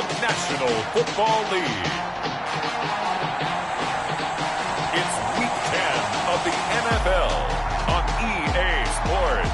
the National Football League. It's Week 10 of the NFL on EA Sports.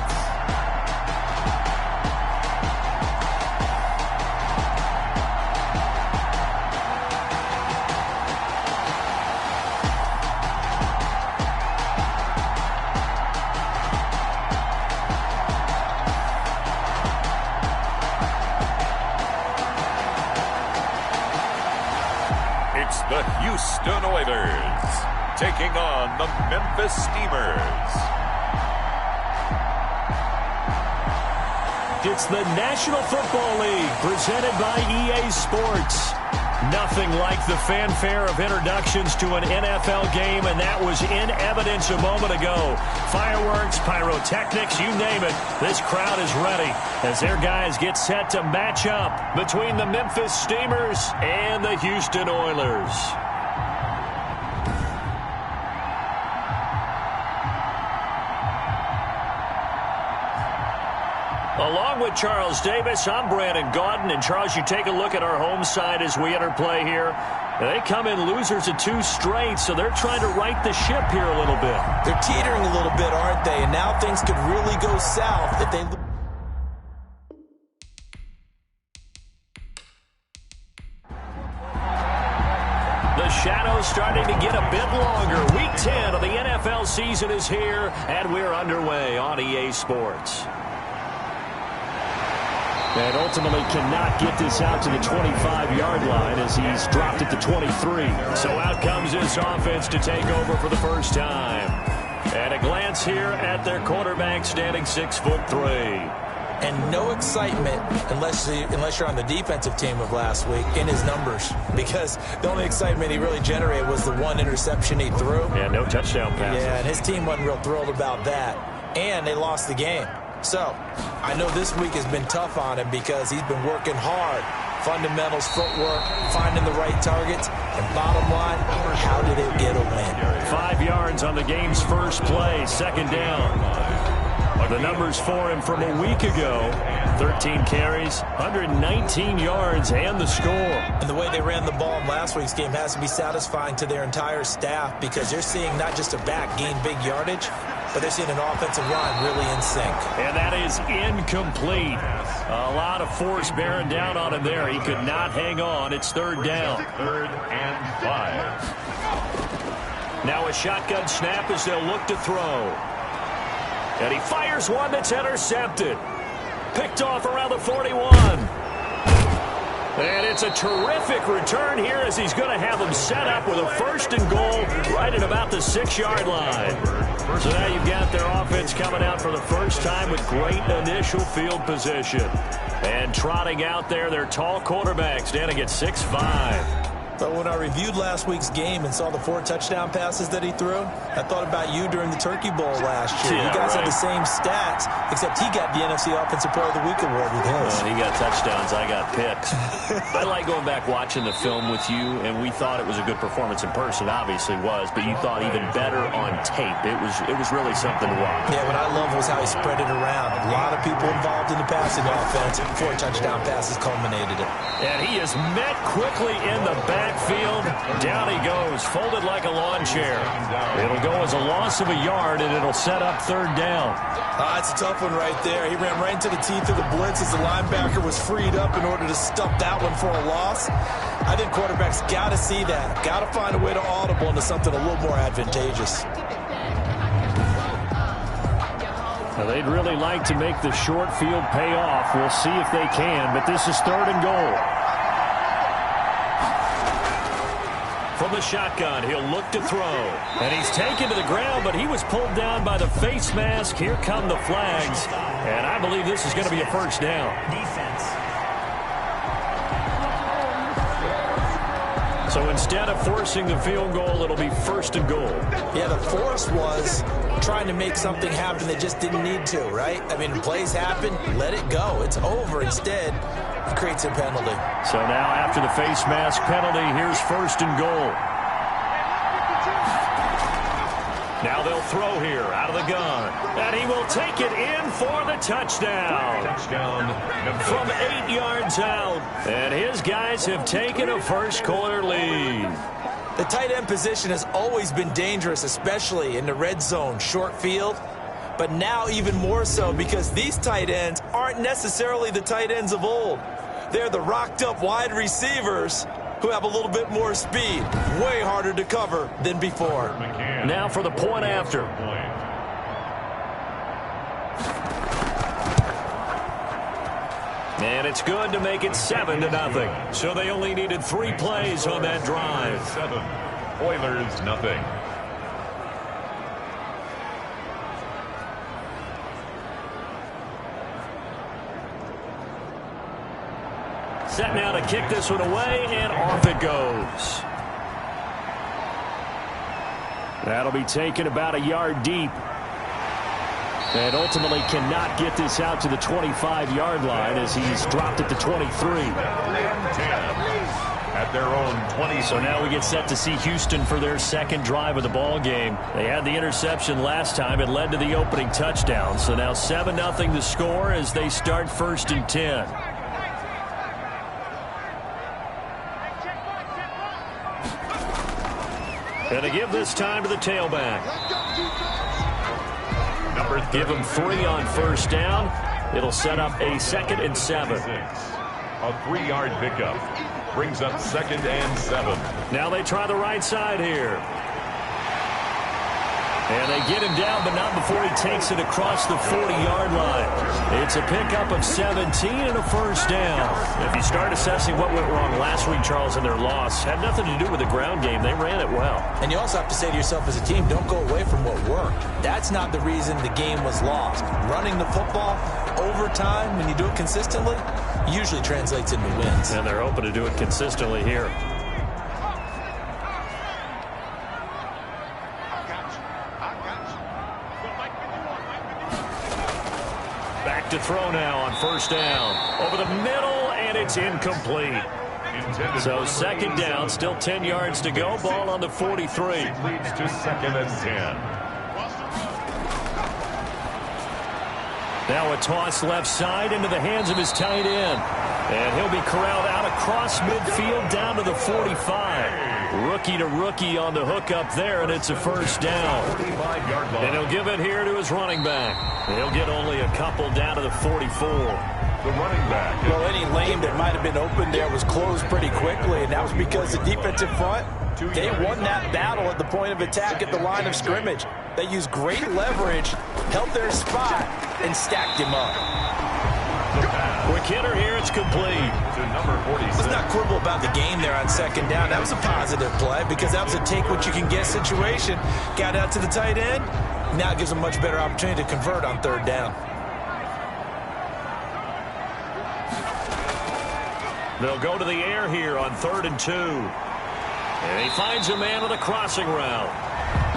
It's the Houston Oilers taking on the Memphis Steamers. It's the National Football League presented by EA Sports. Nothing like the fanfare of introductions to an NFL game, and that was in evidence a moment ago. Fireworks, pyrotechnics, you name it. This crowd is ready as their guys get set to match up between the Memphis Steamers and the Houston Oilers. Along with Charles Davis, I'm Brandon Gaudin. And, Charles, you take a look at our home side as we enter play here. They come in losers of 2 straight, so they're trying to right the ship here a little bit. They're teetering a little bit, aren't they? And now things could really go south if they... The shadow's starting to get a bit longer. Week 10 of the NFL season is here, and we're underway on EA Sports. And ultimately cannot get this out to the 25-yard line as he's dropped it to 23. So out comes this offense to take over for the first time. And a glance here at their quarterback standing 6'3". And no excitement unless you're on the defensive team of last week in his numbers. Because the only excitement he really generated was the 1 interception he threw. Yeah, no touchdown passes. Yeah, and his team wasn't real thrilled about that. And they lost the game. So, I know this week has been tough on him because he's been working hard. Fundamentals, footwork, finding the right targets. And bottom line, how did it get a win? 5 yards on the game's first play, second down. The numbers for him from a week ago, 13 carries, 119 yards, and the score. And the way they ran the ball in last week's game has to be satisfying to their entire staff because they're seeing not just a back gain big yardage, but they're seeing an offensive line really in sync. And that is incomplete. A lot of force bearing down on him there. He could not hang on. It's third down. 3rd and 5. Now a shotgun snap as they'll look to throw. And he fires one that's intercepted. Picked off around the 41. And it's a terrific return here as he's going to have them set up with a 1st and goal right at about the 6-yard line. So now you've got their offense coming out for the first time with great initial field position. And trotting out there, their tall quarterback standing at 6'5". But when I reviewed last week's game and saw the 4 touchdown passes that he threw, I thought about you during the Turkey Bowl last year. Yeah, you guys had the same stats, except he got the NFC Offensive Player of the Week award with his. Well, he got touchdowns. I got picks. I like going back watching the film with you, and we thought it was a good performance in person. Obviously was, but you thought even better on tape. It was really something to watch. Yeah, what I love was how he spread it around. A lot of people involved in the passing offense. 4 touchdown passes culminated it. And he is met quickly in the backfield. Down he goes, folded like a lawn chair. It'll go as a loss of a yard, and it'll set up 3rd down. It's a tough one right there. He ran right into the teeth of the blitz as the linebacker was freed up in order to stop that one for a loss. I think quarterbacks got to see that. Got to find a way to audible into something a little more advantageous. Well, they'd really like to make the short field pay off. We'll see if they can, but this is 3rd and goal. From the shotgun, he'll look to throw. And he's taken to the ground, but he was pulled down by the face mask. Here come the flags. And I believe this is going to be a 1st down. Defense. So instead of forcing the field goal, it'll be 1st and goal. Yeah, the force was trying to make something happen that just didn't need to, right? I mean, plays happen, let it go. It's over. Instead, it creates a penalty. So now after the face mask penalty, here's 1st and goal. Now they'll throw here out of the gun. And he will take it in for the touchdown. From 8 yards out. And his guys have taken a first-quarter lead. The tight end position has always been dangerous, especially in the red zone, short field. But now even more so because these tight ends aren't necessarily the tight ends of old. They're the rocked-up wide receivers who have a little bit more speed. Way harder to cover than before. Now for the point after. And it's good to make it 7-0. So they only needed 3 plays on that drive. 7. Oilers, nothing. Set now to kick this one away, and off it goes. That'll be taken about a yard deep. And ultimately cannot get this out to the 25-yard line as he's dropped it to 23. 10 at their own 20. So now we get set to see Houston for their second drive of the ball game. They had the interception last time. It led to the opening touchdown. So now 7-0 the score as they start 1st and 10. And to give this time to the tailback. Give him 3 on 1st down. It'll set up a 2nd and 7. A 3-yard pickup brings up 2nd and 7. Now they try the right side here. And they get him down, but not before he takes it across the 40-yard line. It's a pickup of 17 and a 1st down. If you start assessing what went wrong last week, Charles, in their loss, had nothing to do with the ground game. They ran it well. And you also have to say to yourself as a team, don't go away from what worked. That's not the reason the game was lost. Running the football over time, when you do it consistently, usually translates into wins. And they're hoping to do it consistently here. Back to throw now on 1st down. Over the middle, and it's incomplete. So 2nd down, still 10 yards to go. Ball on the 43. Leads to 2nd and 10. Now a toss left side into the hands of his tight end. And he'll be corralled out across midfield down to the 45. Rookie to rookie on the hook up there, and it's a 1st down. And he'll give it here to his running back. He'll get only a couple down to the 44. The running back. Well, any lane that might have been open there was closed pretty quickly, and that was because the defensive front, they won that battle at the point of attack at the line of scrimmage. They used great leverage, held their spot, and stacked him up. Quick hitter here, it's complete. To number 46. Let's not quibble about the game there on 2nd down. That was a positive play because that was a take-what-you-can-get situation. Got out to the tight end. Now it gives them a much better opportunity to convert on 3rd down. They'll go to the air here on 3rd and 2. And he finds a man on the crossing route.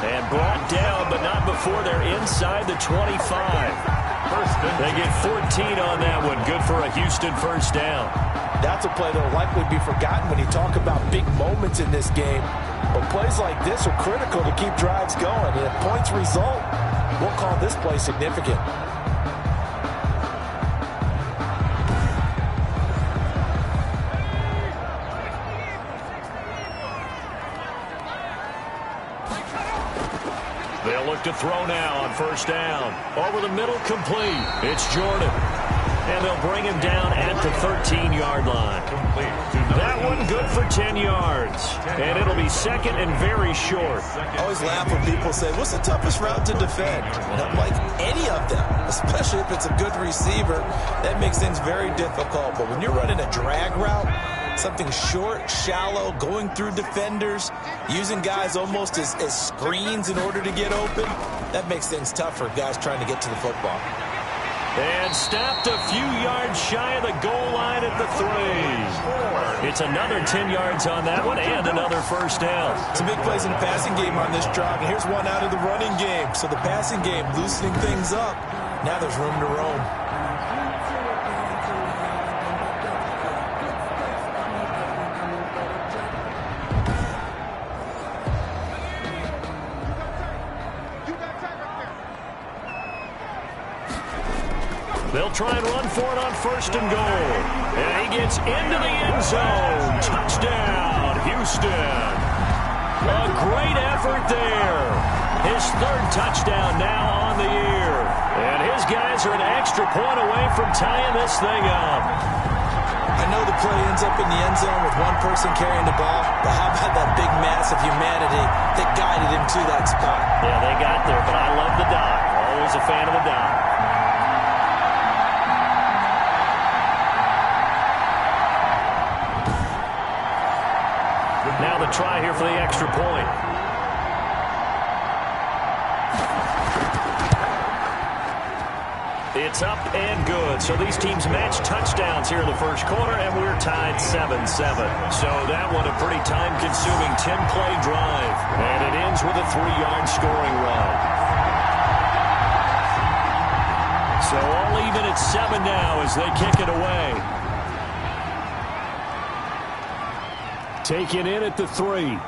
And brought down, but not before they're inside the 25. They get 14 on that one. Good for a Houston 1st down. That's a play that will likely be forgotten when you talk about big moments in this game. But plays like this are critical to keep drives going. And if points result, we'll call this play significant. They'll look to throw now on 1st down. Over the middle, complete. It's Jordan. And they'll bring him down at the 13-yard line. That one good for 10 yards. And it'll be 2nd and very short. I always laugh when people say, what's the toughest route to defend? And I'm like, any of them, especially if it's a good receiver, that makes things very difficult. But when you're running a drag route, something short, shallow, going through defenders, using guys almost as screens in order to get open, that makes things tough for guys trying to get to the football. And stopped a few yards shy of the goal line at the 3. It's another 10 yards on that one and another 1st down. Some big plays in the passing game on this drive, and here's one out of the running game. So the passing game loosening things up. Now there's room to roam. They'll try and run for it on 1st and goal. And he gets into the end zone. Touchdown, Houston. A great effort there. His 3rd touchdown now on the year. And his guys are an extra point away from tying this thing up. I know the play ends up in the end zone with one person carrying the ball, but how about that big mass of humanity that guided him to that spot? Yeah, they got there, but I love the dive. Always a fan of the dive. Now the try here for the extra point. It's up and good. So these teams match touchdowns here in the first quarter, and we're tied 7-7. So that one a pretty time-consuming 10-play drive. And it ends with a 3-yard scoring run. So all even at 7 now as they kick it away. Taken in at the 3.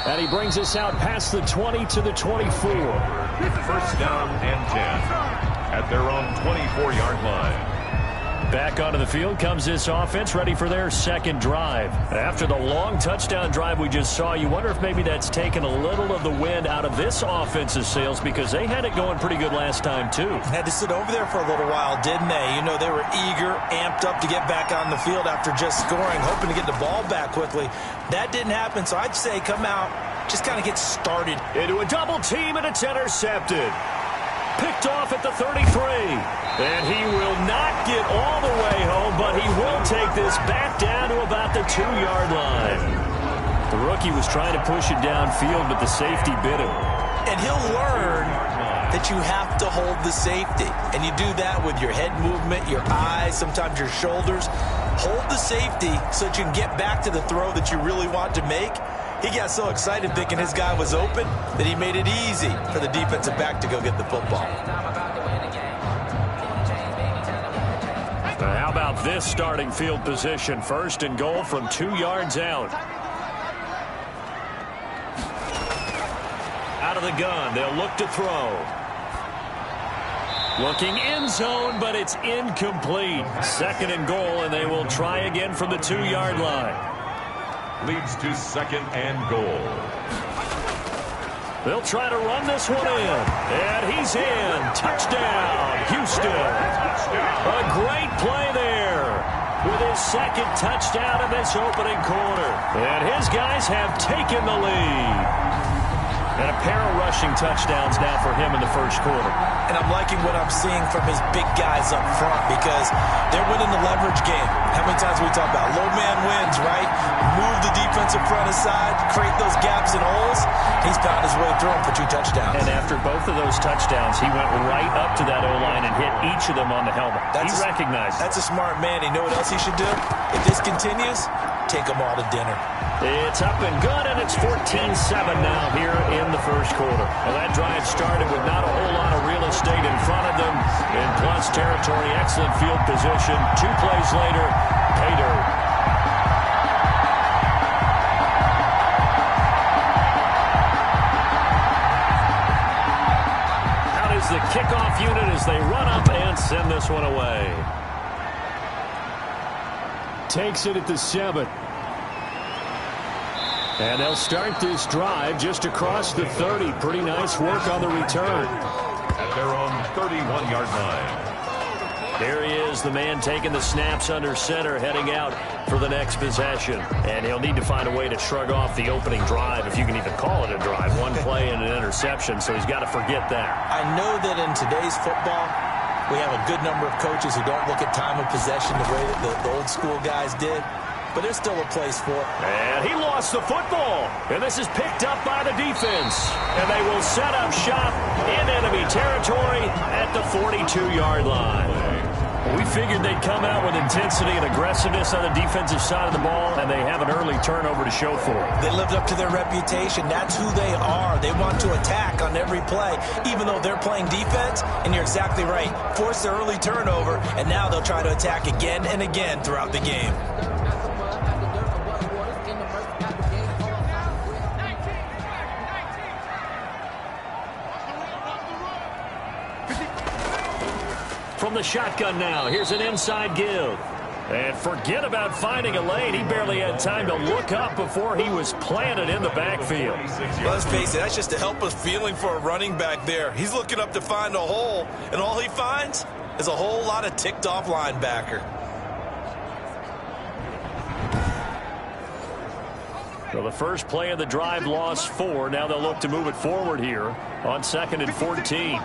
And he brings us out past the 20 to the 24. First down and 10 at their own 24-yard line. Back onto the field comes this offense, ready for their 2nd drive. After the long touchdown drive we just saw, you wonder if maybe that's taken a little of the wind out of this offense's sails, because they had it going pretty good last time too. Had to sit over there for a little while, didn't they? You know, they were eager, amped up to get back on the field after just scoring, hoping to get the ball back quickly. That didn't happen, so I'd say come out, just kind of get started. Into a double team, and it's intercepted. Picked off at the 33. And he will not get all the way home, but he will take this back down to about the 2-yard line. The rookie was trying to push it downfield, but the safety bit him. And he'll learn that you have to hold the safety. And you do that with your head movement, your eyes, sometimes your shoulders. Hold the safety so that you can get back to the throw that you really want to make. He got so excited thinking his guy was open that he made it easy for the defensive back to go get the football. How about this starting field position? 1st and goal from 2 yards out. Out of the gun, they'll look to throw. Looking end zone, but it's incomplete. 2nd and goal, and they will try again from the 2-yard line. Leads to 2nd and goal. They'll try to run this one in. And he's in. Touchdown, Houston. A great play there with his 2nd touchdown in this opening quarter. And his guys have taken the lead. And a pair of rushing touchdowns now for him in the first quarter. And I'm liking what I'm seeing from his big guys up front because they're winning the leverage game. How many times we talk about low man wins, right? Move the defensive front aside, create those gaps and holes. He's found his way through them for 2 touchdowns. And after both of those touchdowns, he went right up to that O-line and hit each of them on the helmet. He recognized it. That's a smart man. You know what else he should do? If this continues, take them all to dinner. It's up and good, and it's 14-7 now here in the first quarter. Well, that drive started with not a whole lot of real estate in front of them. In plus territory, excellent field position. 2 plays later, pay dirt. Out is the kickoff unit as they run up and send this one away. Takes it at the 7. And they'll start this drive just across the 30. Pretty nice work on the return. At their own 31-yard line. There he is, the man taking the snaps under center, heading out for the next possession. And he'll need to find a way to shrug off the opening drive, if you can even call it a drive. 1 play and an interception, so he's got to forget that. I know that in today's football, we have a good number of coaches who don't look at time of possession the way that the old school guys did. But there's still a place for it. And he lost the football. And this is picked up by the defense. And they will set up shop in enemy territory at the 42-yard line. We figured they'd come out with intensity and aggressiveness on the defensive side of the ball, and they have an early turnover to show for it. They lived up to their reputation. That's who they are. They want to attack on every play, even though they're playing defense. And you're exactly right. Force the early turnover, and now they'll try to attack again and again throughout the game. the shotgun now. Here's an inside give. And forget about finding a lane. He barely had time to look up before he was planted in the backfield. Well, let's face it, that's just a helpless feeling for a running back there. He's looking up to find a hole, and all he finds is a whole lot of ticked-off linebacker. So the first play of the drive lost 4. Now they'll look to move it forward here on 2nd and 14.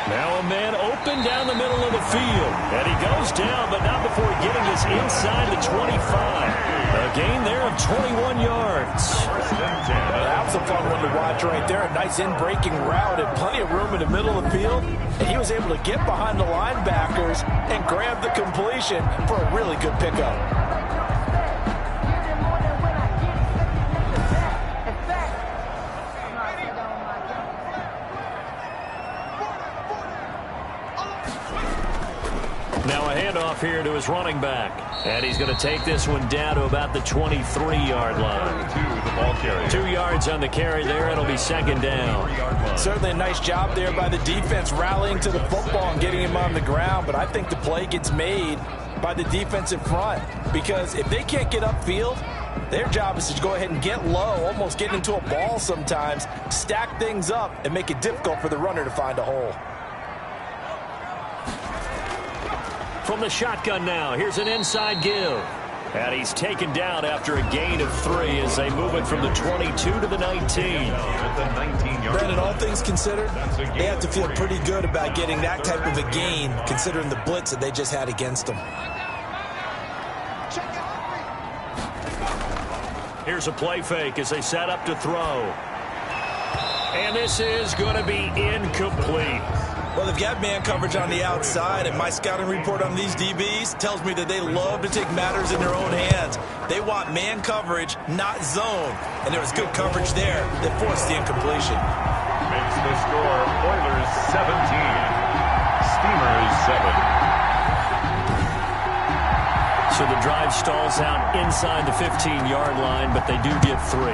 Now a man open down the middle of the field. And he goes down, but not before getting this inside the 25. A gain there of 21 yards. That was a fun one to watch right there. A nice in-breaking route and plenty of room in the middle of the field. And he was able to get behind the linebackers and grab the completion for a really good pickup. Now a handoff here to his running back. And he's going to take this one down to about the 23-yard line. 2 yards on the carry there. It'll be 2nd down. Certainly a nice job there by the defense rallying to the football and getting him on the ground. But I think the play gets made by the defensive front. Because if they can't get upfield, their job is to go ahead and get low, almost get into a ball sometimes, stack things up, and make it difficult for the runner to find a hole. From the shotgun now, here's an inside give. And he's taken down after a gain of 3 as they move it from the 22 to the 19. Brandon, all things considered, they have to feel pretty good about getting that type of a gain, considering the blitz that they just had against them. Here's a play fake as they set up to throw. And this is going to be incomplete. Well, they've got man coverage on the outside, and my scouting report on these DBs tells me that they love to take matters in their own hands. They want man coverage, not zone. And there was good coverage there that forced the incompletion. Makes the score Oilers 17, Steamers 7. So the drive stalls out inside the 15-yard line, but they do get 3.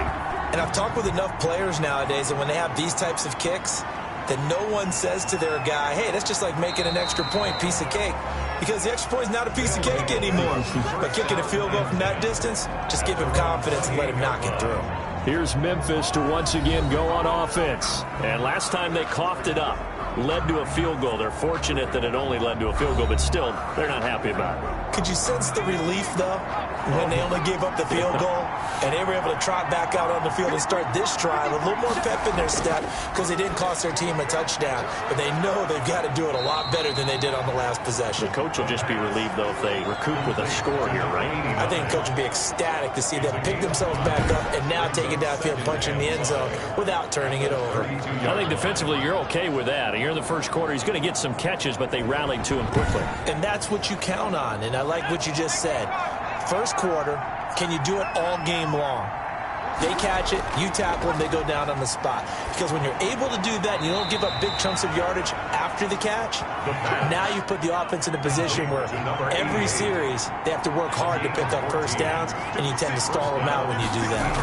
And I've talked with enough players nowadays, and when they have these types of kicks, that no one says to their guy, hey, that's just like making an extra point, piece of cake. Because the extra point is not a piece of cake anymore. But kicking a field goal from that distance, just give him confidence and let him knock it through. Here's Memphis to once again go on offense. And last time they coughed it up, led to a field goal. They're fortunate that it only led to a field goal, but still, they're not happy about it. Could you sense the relief, though, when they only gave up the field goal and they were able to trot back out on the field and start this drive a little more pep in their step because they didn't cost their team a touchdown, but they know they've got to do it a lot better than they did on the last possession. The coach will just be relieved, though, if they recoup with a score here, right? I think the coach will be ecstatic to see them pick themselves back up and now take it downfield, punch in the end zone without turning it over. I think defensively you're okay with that. Here in the first quarter, he's going to get some catches, but they rallied to him quickly. And that's what you count on, and I like what you just said. First quarter, can you do it all game long? They catch it, you tackle them, they go down on the spot. Because when you're able to do that and you don't give up big chunks of yardage after the catch, now you put the offense in a position where every series they have to work hard to pick up first downs, and you tend to stall them out when you do that.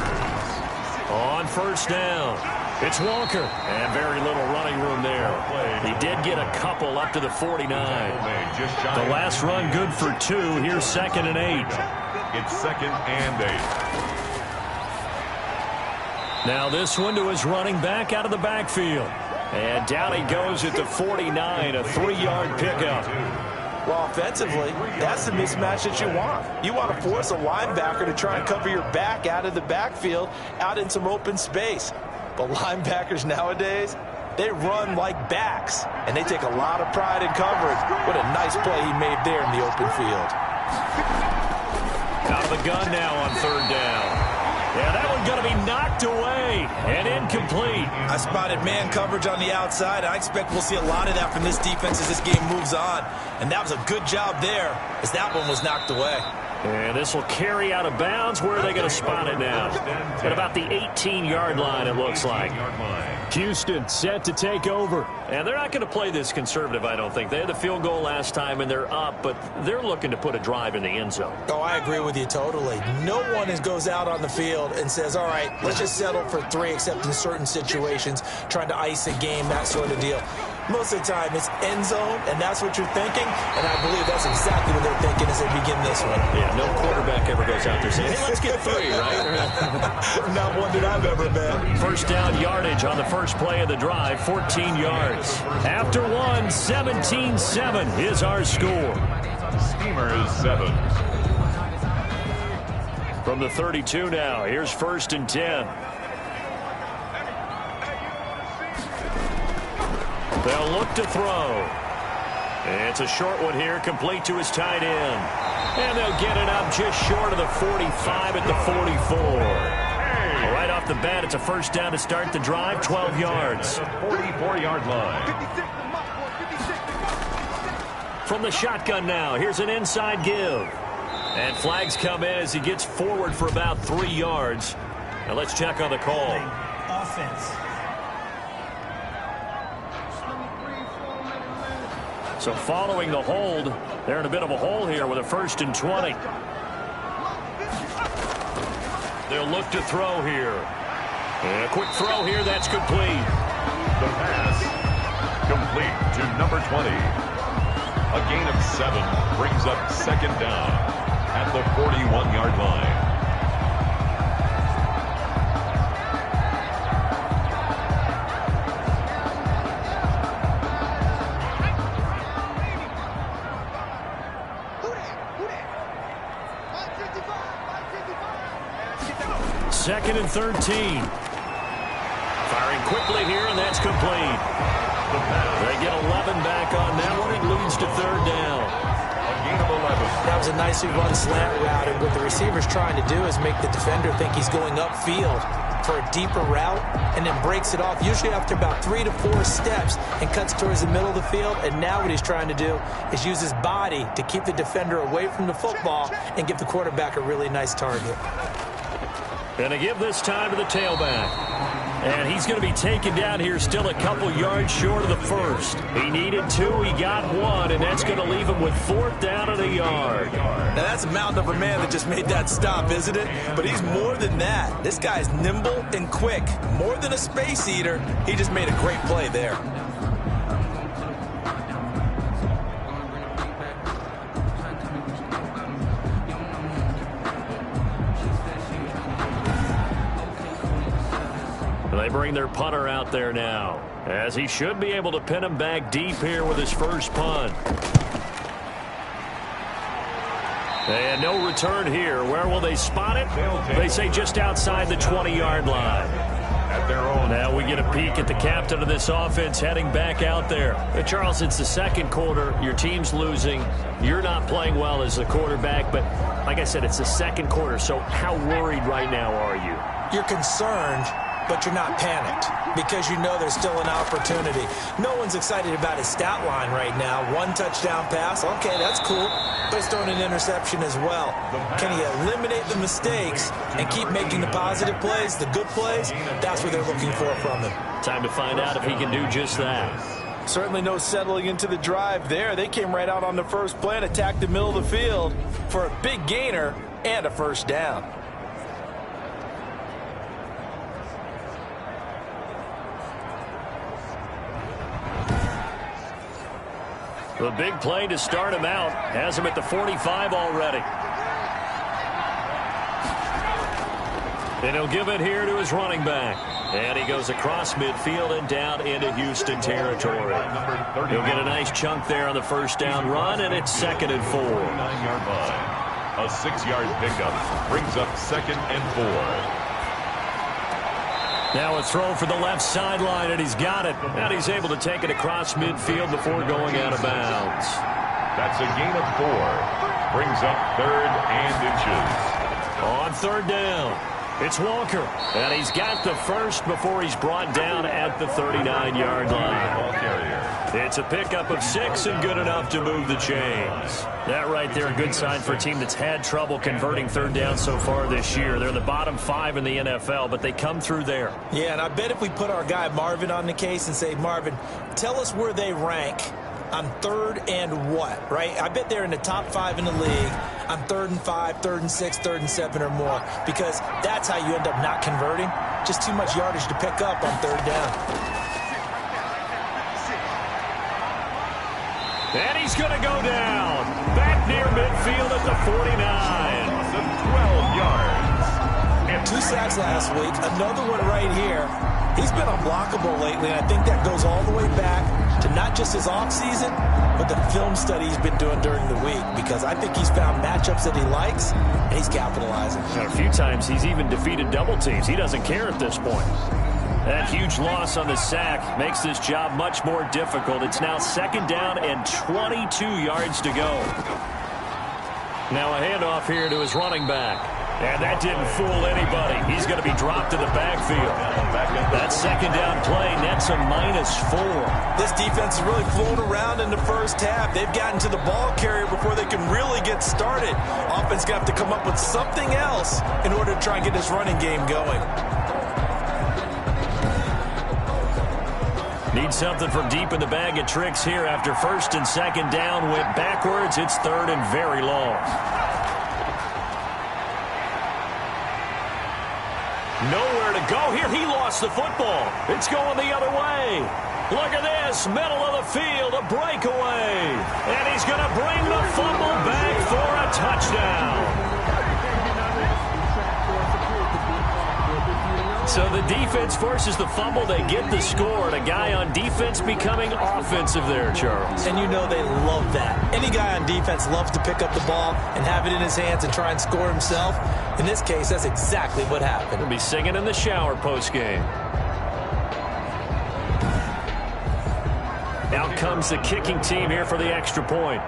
On first down, it's Walker, and very little running room there. He did get a couple up to the 49. The last run good for 2. Here's 2nd and 8. It's 2nd and 8. Now this one to his running back out of the backfield. And down he goes at the 49, a 3-yard pickup. Well, offensively, that's the mismatch that you want. You want to force a linebacker to try and cover your back out of the backfield, out in some open space. But linebackers nowadays, they run like backs, and they take a lot of pride in coverage. What a nice play he made there in the open field. Out of the gun now on 3rd down. Yeah, that one's going to be knocked away and incomplete. I spotted man coverage on the outside. I expect we'll see a lot of that from this defense as this game moves on. And that was a good job there as that one was knocked away. And this will carry out of bounds. Where are they going to spot it now? At about the 18-yard line, it looks like. Houston set to take over. And they're not going to play this conservative, I don't think. They had the field goal last time, and they're up, but they're looking to put a drive in the end zone. Oh, I agree with you totally. No one goes out on the field and says, all right, let's just settle for 3, except in certain situations, trying to ice a game, that sort of deal. Most of the time, it's end zone, and that's what you're thinking, and I believe that's exactly what they're thinking as they begin this one. Yeah, no quarterback ever goes out there saying, hey, let's get 3, right? Not one that I've ever met. First down yardage on the first play of the drive, 14 yards. After 1, 17-7 is our score. Steamers 7. From the 32 now, here's 1st and 10. They'll look to throw. It's a short one here, complete to his tight end. And they'll get it up just short of the 45 at the 44. Right off the bat, it's a first down to start the drive, 12 yards. 44-yard line. From the shotgun now, here's an inside give. And flags come in as he gets forward for about 3 yards. Now let's check on the call. Offense. So following the hold, they're in a bit of a hole here with a 1st and 20. They'll look to throw here. And a quick throw here, that's complete. The pass complete to number 20. A gain of 7 brings up 2nd down at the 41-yard line. Second and 13. Firing quickly here, and that's complete. They get 11 back on that one. It leads to 3rd down. A gain of 11. That was a nicely run slant route, and what the receiver's trying to do is make the defender think he's going upfield for a deeper route, and then breaks it off, usually after about 3 to 4 steps, and cuts towards the middle of the field. And now what he's trying to do is use his body to keep the defender away from the football and give the quarterback a really nice target. And to give this time to the tailback. And he's going to be taken down here still a couple yards short of the first. He needed 2, he got 1, and that's going to leave him with 4th down and a yard. Now that's a mountain of a man that just made that stop, isn't it? But he's more than that. This guy's nimble and quick. More than a space eater, he just made a great play there. They bring their punter out there now, as he should be able to pin him back deep here with his first punt. And no return here. Where will they spot it? They say just outside the 20-yard line. At their own. Now we get a peek at the captain of this offense heading back out there. Charles, it's the 2nd quarter. Your team's losing. You're not playing well as a quarterback, but like I said, it's the 2nd quarter. So how worried right now are you? You're concerned, but you're not panicked because you know there's still an opportunity. No one's excited about his stat line right now. 1 touchdown pass, okay, that's cool. But he's throwing an interception as well. Can he eliminate the mistakes and keep making the positive plays, the good plays? That's what they're looking for from him. Time to find out if he can do just that. Certainly no settling into the drive there. They came right out on the first play and attacked the middle of the field for a big gainer and a 1st down. The big play to start him out has him at the 45 already. And he'll give it here to his running back. And he goes across midfield and down into Houston territory. He'll get a nice chunk there on the 1st down run, and it's 2nd and 4. 9-yard line. A 6-yard pickup brings up 2nd and 4. Now a throw for the left sideline, and he's got it. And he's able to take it across midfield before going out of bounds. That's a gain of 4. Brings up 3rd and inches. On 3rd down, it's Walker. And he's got the first before he's brought down at the 39-yard line. Ball carrier. It's a pickup of 6 and good enough to move the chains. That right there, a good sign for a team that's had trouble converting third down so far this year. They're in the bottom 5 in the NFL, but they come through there. Yeah, and I bet if we put our guy Marvin on the case and say, Marvin, tell us where they rank on third and what, right? I bet they're in the top 5 in the league on 3rd and 5, 3rd and 6, 3rd and 7 or more, because that's how you end up not converting. Just too much yardage to pick up on third down. And he's going to go down. Back near midfield at the 49. 12 yards. And 2 sacks last week. Another one right here. He's been unblockable lately, and I think that goes all the way back to not just his offseason, but the film study he's been doing during the week, because I think he's found matchups that he likes, and he's capitalizing. And a few times he's even defeated double teams. He doesn't care at this point. That huge loss on the sack makes this job much more difficult. It's now 2nd down and 22 yards to go. Now a handoff here to his running back. And that didn't fool anybody. He's going to be dropped to the backfield. That 2nd down play nets a -4. This defense is really flown around in the first half. They've gotten to the ball carrier before they can really get started. Offense going to have to come up with something else in order to try and get this running game going. Need something from deep in the bag of tricks here after 1st and 2nd down went backwards. It's 3rd and very long. Nowhere to go here. He lost the football. It's going the other way. Look at this. Middle of the field, a breakaway. And he's going to bring the fumble back for a touchdown. So the defense forces the fumble. They get the score. And a guy on defense becoming offensive there, Charles. And you know they love that. Any guy on defense loves to pick up the ball and have it in his hands and try and score himself. In this case, that's exactly what happened. He'll be singing in the shower post-game. Out comes the kicking team here for the extra point.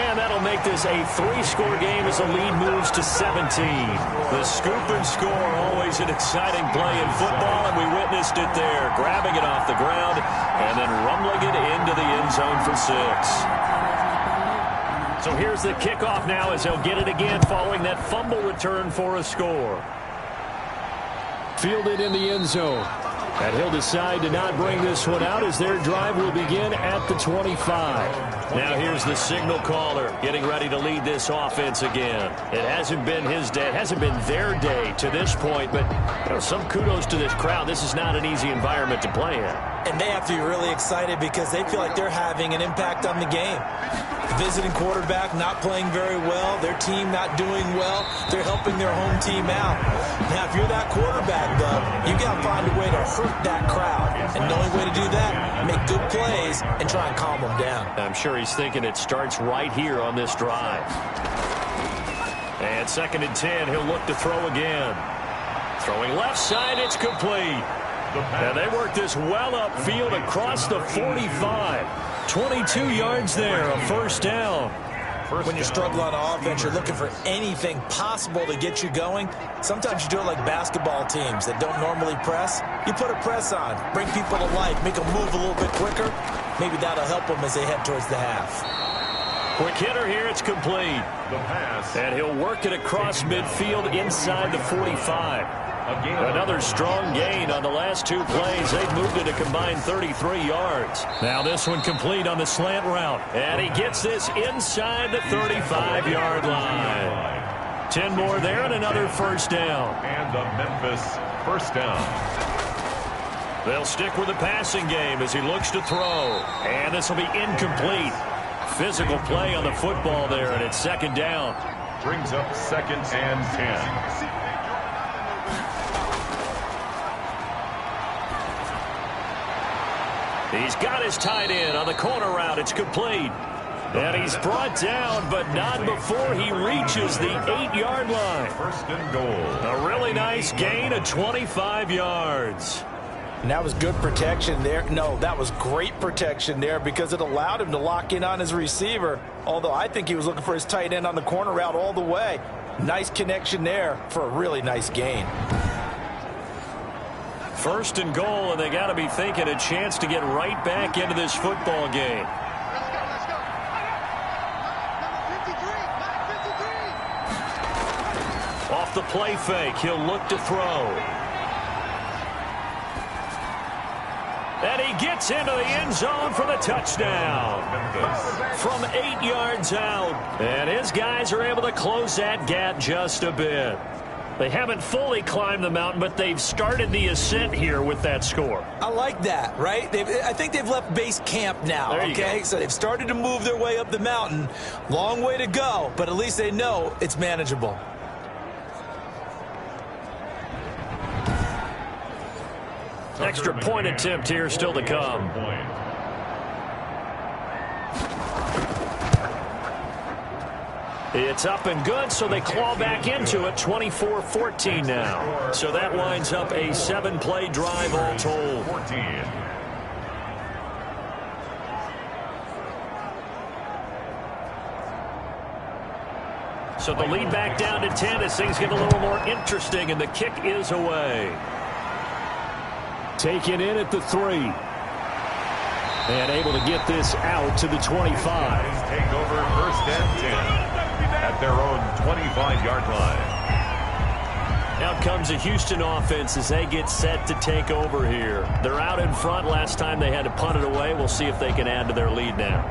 And that'll make this a 3-score game as the lead moves to 17. The scoop and score, always an exciting play in football, and we witnessed it there. Grabbing it off the ground and then rumbling it into the end zone for 6. So here's the kickoff now as they'll get it again following that fumble return for a score. Fielded in the end zone. And he'll decide to not bring this one out as their drive will begin at the 25. Now here's the signal caller getting ready to lead this offense again. It hasn't been his day. It hasn't been their day to this point, but some kudos to this crowd. This is not an easy environment to play in. And they have to be really excited because they feel like they're having an impact on the game. The visiting quarterback not playing very well. Their team not doing well. They're helping their home team out. Now, if you're that quarterback, though, you got to find a way to hurt that crowd. And the only way to do that, make good plays and try and calm them down. I'm sure he's thinking it starts right here on this drive. And 2nd and 10, he'll look to throw again. Throwing left side, it's complete. And they work this well upfield across the 45. 22 yards there, a 1st down. When you struggle on offense, you're looking for anything possible to get you going. Sometimes you do it like basketball teams that don't normally press. You put a press on, bring people to life, make them move a little bit quicker. Maybe that'll help them as they head towards the half. Quick hitter here, it's complete. The pass. And he'll work it across midfield inside the 45. Another strong gain on the last 2 plays. They've moved it a combined 33 yards. Now this one complete on the slant route. And he gets this inside the 35-yard line. 10 more there and another 1st down. And the Memphis 1st down. They'll stick with the passing game as he looks to throw. And this will be incomplete. Physical play on the football there, and it's 2nd down. Brings up 2nd and 10. He's got his tight end on the corner route. It's complete. And he's brought down, but not before he reaches the 8-yard line. 1st and goal. A really nice gain of 25 yards. And that was good protection there. No, that was great protection there because it allowed him to lock in on his receiver. Although I think he was looking for his tight end on the corner route all the way. Nice connection there for a really nice gain. First and goal, and they got to be thinking a chance to get right back into this football game. Let's go. Number 53. Off the play fake, he'll look to throw. And he gets into the end zone for the touchdown. From 8 yards out. And his guys are able to close that gap just a bit. They haven't fully climbed the mountain, but they've started the ascent here with that score. I like that, right? I think they've left base camp now, okay? So they've started to move their way up the mountain. Long way to go, but at least they know it's manageable. Extra point attempt here still to come. It's up and good, so they claw back into it. 24-14 now. So that winds up a 7-play drive all told. So the lead back down to 10 as things get a little more interesting, and the kick is away. Taken in at the 3. And able to get this out to the 25. Take over first and 10 at their own 25-yard line. Out comes the Houston offense as they get set to take over here. They're out in front. Last time they had to punt it away. We'll see if they can add to their lead now.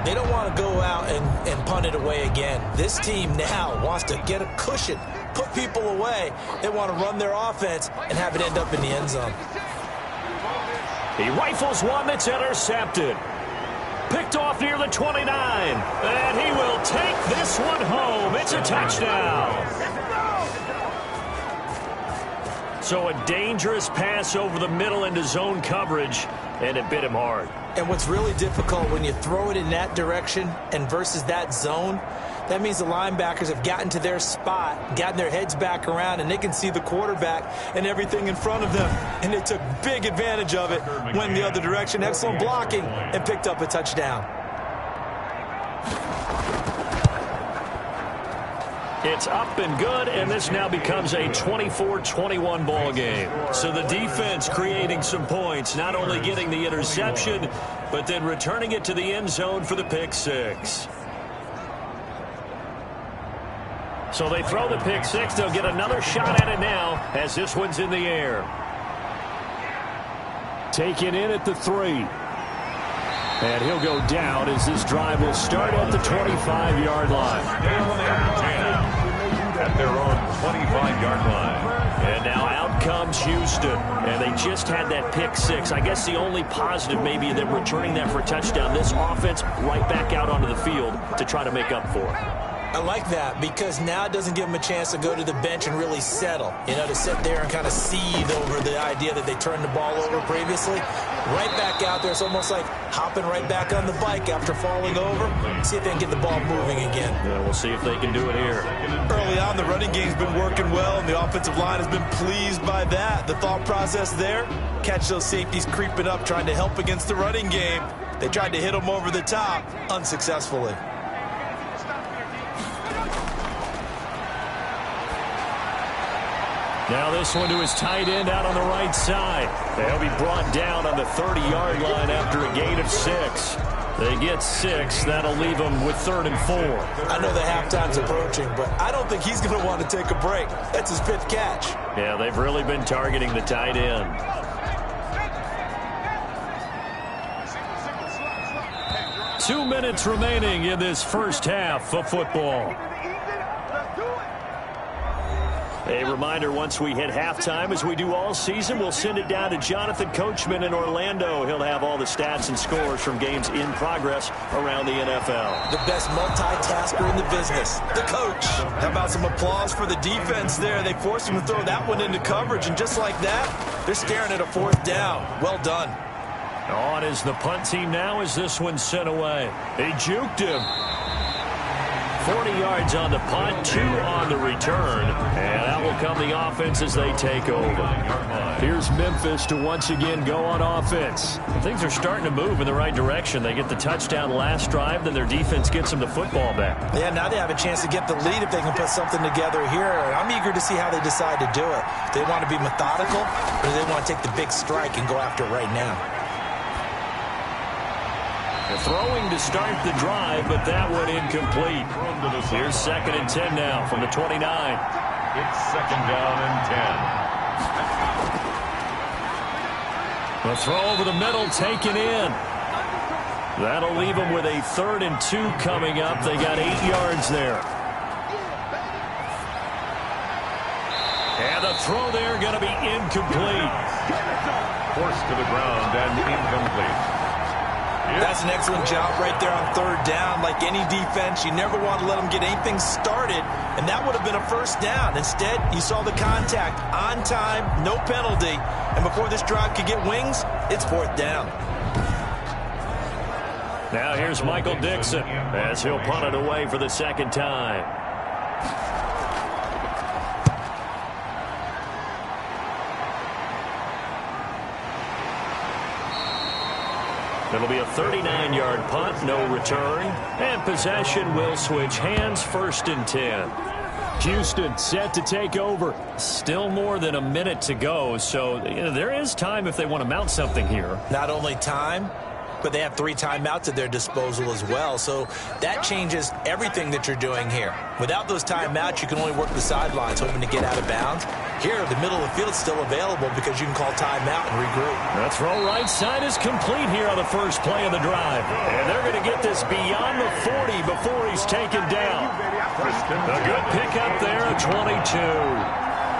They don't want to go out and punt it away again. This team now wants to get a cushion, put people away. They want to run their offense and have it end up in the end zone. He rifles one that's intercepted. Picked off near the 29. And he will take this one home. It's a touchdown. So a dangerous pass over the middle into zone coverage, and it bit him hard. And what's really difficult when you throw it in that direction and versus that zone, that means the linebackers have gotten to their spot, gotten their heads back around, and they can see the quarterback and everything in front of them. And they took big advantage of it, went the other direction, excellent blocking, and picked up a touchdown. It's up and good, and this now becomes a 24-21 ball game. So the defense creating some points, not only getting the interception, but then returning it to the end zone for the pick six. So they throw the pick six. They'll get another shot at it now as this one's in the air. Taken in at the 3. And he'll go down as this drive will start at the 25-yard line. At their own 25-yard line. And now out comes Houston. And they just had that pick six. I guess the only positive maybe them returning that for a touchdown. This offense right back out onto the field to try to make up for it. I like that because now it doesn't give them a chance to go to the bench and really settle. You know, to sit there and kind of seethe over the idea that they turned the ball over previously. Right back out there. It's almost like hopping right back on the bike after falling over. See if they can get the ball moving again. Yeah, we'll see if they can do it here. Early on, the running game's been working well, and the offensive line has been pleased by that. The thought process there, catch those safeties creeping up, trying to help against the running game. They tried to hit them over the top, unsuccessfully. Now this one to his tight end out on the right side. They'll be brought down on the 30-yard line after a gain of 6. They get 6. That'll leave them with 3rd and 4. I know the halftime's approaching, but I don't think he's going to want to take a break. That's his 5th catch. Yeah, they've really been targeting the tight end. Two minutes remaining in this first half of football. A reminder, once we hit halftime, as we do all season, we'll send it down to Jonathan Coachman in Orlando. He'll have all the stats and scores from games in progress around the NFL. The best multitasker in the business, the coach. How about some applause for the defense there? They forced him to throw that one into coverage, and just like that, they're staring at a 4th down. Well done. On is the punt team now as this one's sent away. He juked him. 40 yards on the punt, 2 on the return, and that will come the offense as they take over. Here's Memphis to once again go on offense. Things are starting to move in the right direction. They get the touchdown last drive, then their defense gets them the football back. Yeah, now they have a chance to get the lead if they can put something together here. I'm eager to see how they decide to do it. Do they want to be methodical, or do they want to take the big strike and go after it right now? They're throwing to start the drive, but that one incomplete. Here's 2nd and 10 now from the 29. It's 2nd down and 10. The throw over the middle taken in. That'll leave them with a 3rd and 2 coming up. They got 8 yards there. And the throw there going to be incomplete. Forced to the ground and incomplete. That's an excellent job right there on 3rd down. Like any defense, you never want to let them get anything started, and that would have been a 1st down. Instead, you saw the contact on time, no penalty, and before this drive could get wings, it's 4th down. Now here's Michael Dixon as he'll punt it away for the 2nd time. It'll be a 39-yard punt, no return, and possession will switch hands, 1st and 10. Houston set to take over. Still more than a minute to go, so there is time if they want to mount something here. Not only time, but they have 3 timeouts at their disposal as well, so that changes everything that you're doing here. Without those timeouts, you can only work the sidelines, hoping to get out of bounds. Here, the middle of the field is still available because you can call timeout and regroup. The throw right side is complete here on the first play of the drive. And they're going to get this beyond the 40 before he's taken down. A good pickup there at 22.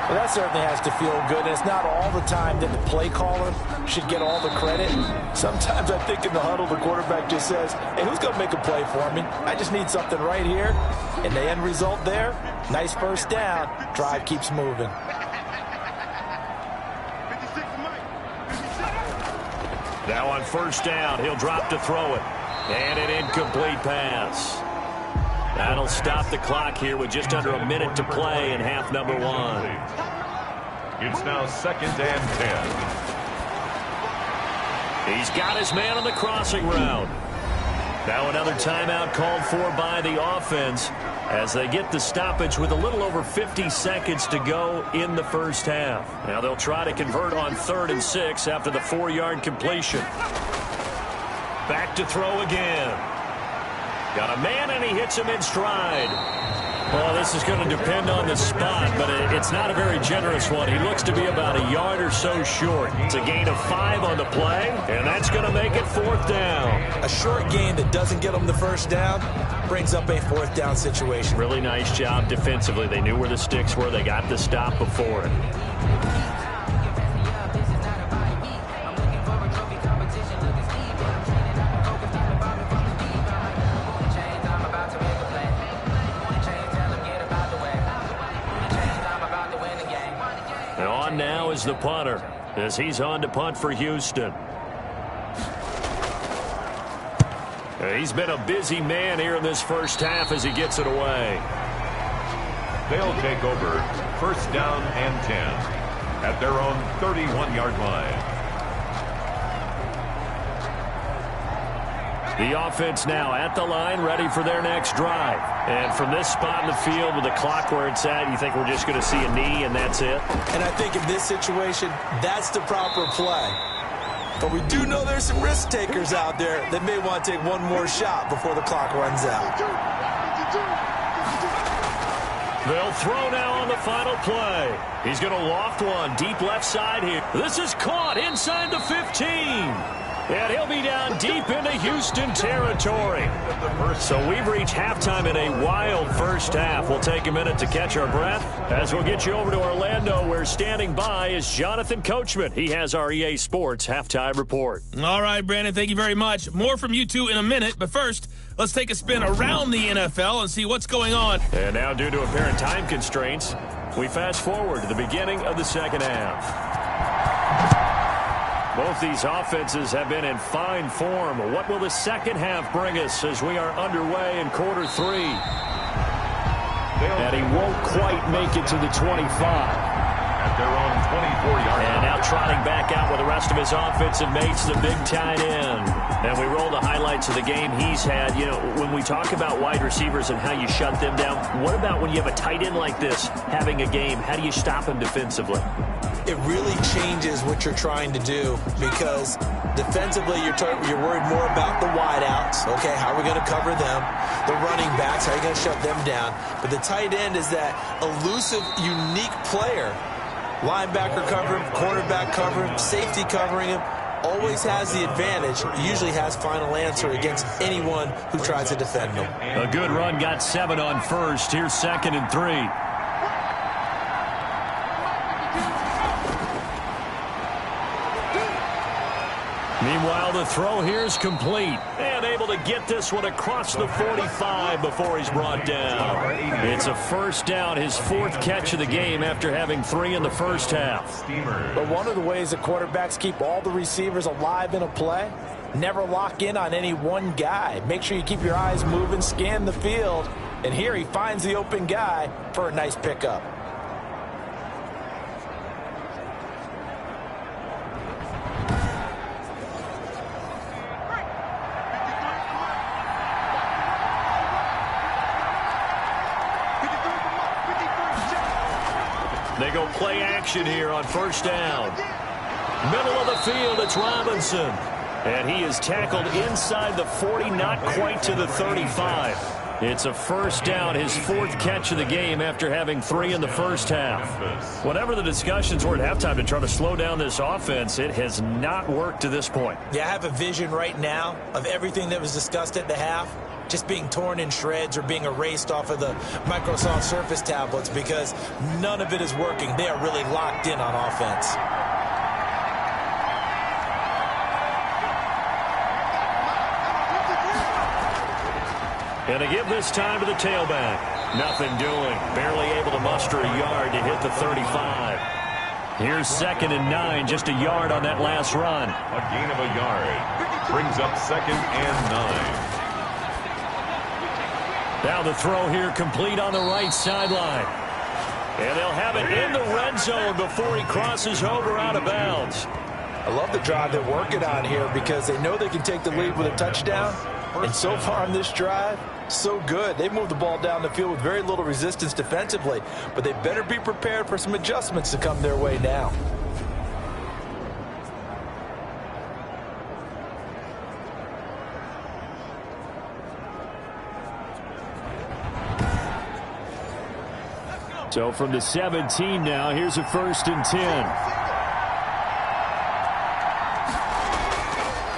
Well, that certainly has to feel good. And it's not all the time that the play caller should get all the credit. Sometimes I think in the huddle, the quarterback just says, hey, who's going to make a play for me? I just need something right here. And the end result there, nice 1st down. Drive keeps moving. Now on 1st down, he'll drop to throw it. And an incomplete pass. That'll stop the clock here with just under a minute to play in half number 1. It's now 2nd and 10. He's got his man on the crossing route. Now another timeout called for by the offense as they get the stoppage with a little over 50 seconds to go in the 1st half. Now they'll try to convert on 3rd and 6 after the 4-yard completion. Back to throw again. Got a man, and he hits him in stride. Well, this is going to depend on the spot, but it's not a very generous one. He looks to be about a yard or so short. It's a gain of 5 on the play, and that's going to make it 4th down. A short gain that doesn't get them the 1st down brings up a 4th down situation. Really nice job defensively. They knew where the sticks were. They got the stop before it. Now is the punter as he's on to punt for Houston. He's been a busy man here in this 1st half as he gets it away. They'll take over 1st down and 10 at their own 31-yard line. The offense now at the line, ready for their next drive. And from this spot in the field with the clock where it's at, you think we're just going to see a knee and that's it? And I think in this situation, that's the proper play. But we do know there's some risk takers out there that may want to take one more shot before the clock runs out. They'll throw now on the final play. He's going to loft one deep left side here. This is caught inside the 15. And he'll be down deep into Houston territory. So we've reached halftime in a wild 1st half. We'll take a minute to catch our breath as we'll get you over to Orlando, where standing by is Jonathan Coachman. He has our EA Sports halftime report. All right, Brandon, thank you very much. More from you two in a minute, but first, let's take a spin around the NFL and see what's going on. And now, due to apparent time constraints, we fast forward to the beginning of the 2nd half. Both these offenses have been in fine form. What will the 2nd half bring us as we are underway in quarter 3? And he won't quite make it to the 25. At their own 24-yard line. And now trotting back out with the rest of his offensive mates, the big tight end. And we roll the highlights of the game he's had. You know, when we talk about wide receivers and how you shut them down, what about when you have a tight end like this having a game? How do you stop him defensively? It really changes what you're trying to do because defensively you're worried more about the wideouts. Okay, how are we going to cover them? The running backs, how are you going to shut them down? But the tight end is that elusive, unique player. Linebacker cover him, quarterback cover him, safety covering him. Always has the advantage. Usually has final answer against anyone who tries to defend him. A good run, got 7 on first. Here's 2nd and 3. Meanwhile, the throw here is complete. And able to get this one across the 45 before he's brought down. It's a first down, his 4th catch of the game after having 3 in the first half. But one of the ways that quarterbacks keep all the receivers alive in a play, never lock in on any one guy. Make sure you keep your eyes moving, scan the field. And here he finds the open guy for a nice pickup. They go play action here on first down. Middle of the field, it's Robinson. And he is tackled inside the 40, not quite to the 35. It's a first down, his 4th catch of the game after having 3 in the first half. Whatever the discussions were at halftime to try to slow down this offense, it has not worked to this point. Yeah, I have a vision right now of everything that was discussed at the half just being torn in shreds or being erased off of the Microsoft Surface tablets because none of it is working. They are really locked in on offense. And to give this time to the tailback. Nothing doing. Barely able to muster a yard to hit the 35. Here's 2nd and 9, just a yard on that last run. A gain of a yard. Brings up 2nd and 9. Now the throw here complete on the right sideline. And they'll have it in the red zone before he crosses over out of bounds. I love the drive they're working on here because they know they can take the lead with a touchdown. And so far on this drive, so good. They've moved the ball down the field with very little resistance defensively. But they better be prepared for some adjustments to come their way now. So from the 17 now, here's a 1st and 10.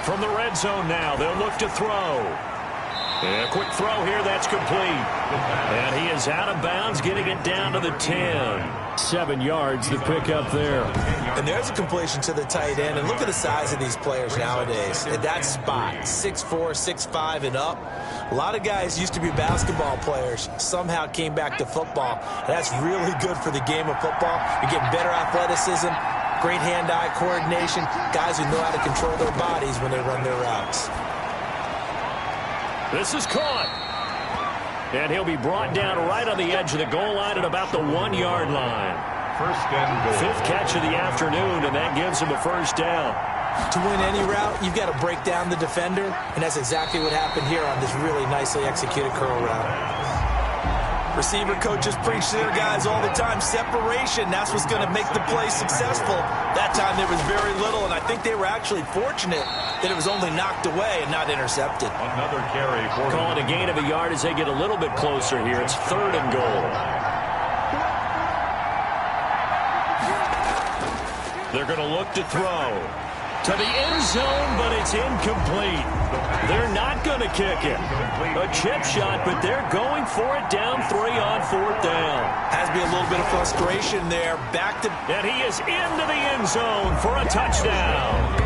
From the red zone now, they'll look to throw. And a quick throw here, that's complete. And he is out of bounds, getting it down to the 10. 7 yards, the pickup there. And there's a completion to the tight end. And look at the size of these players nowadays. At that spot, 6'4", 6'5", and up. A lot of guys used to be basketball players, somehow came back to football. And that's really good for the game of football. You're getting better athleticism, great hand-eye coordination, guys who know how to control their bodies when they run their routes. This is caught. And he'll be brought down right on the edge of the goal line at about the 1-yard line. 1st and goal. 5th catch of the afternoon, and that gives him a first down. To win any route, you've got to break down the defender, and that's exactly what happened here on this really nicely executed curl route. Receiver coaches preach to their guys all the time, separation, that's what's going to make the play successful. That time there was very little, and I think they were actually fortunate that it was only knocked away and not intercepted. Another carry. Call it a gain of a yard as they get a little bit closer here. It's 3rd and goal. They're going to look to throw to the end zone, but it's incomplete. They're not going to kick it. A chip shot, but they're going for it down 3 on 4th down. Has to be a little bit of frustration there. Back to... And he is into the end zone for a touchdown.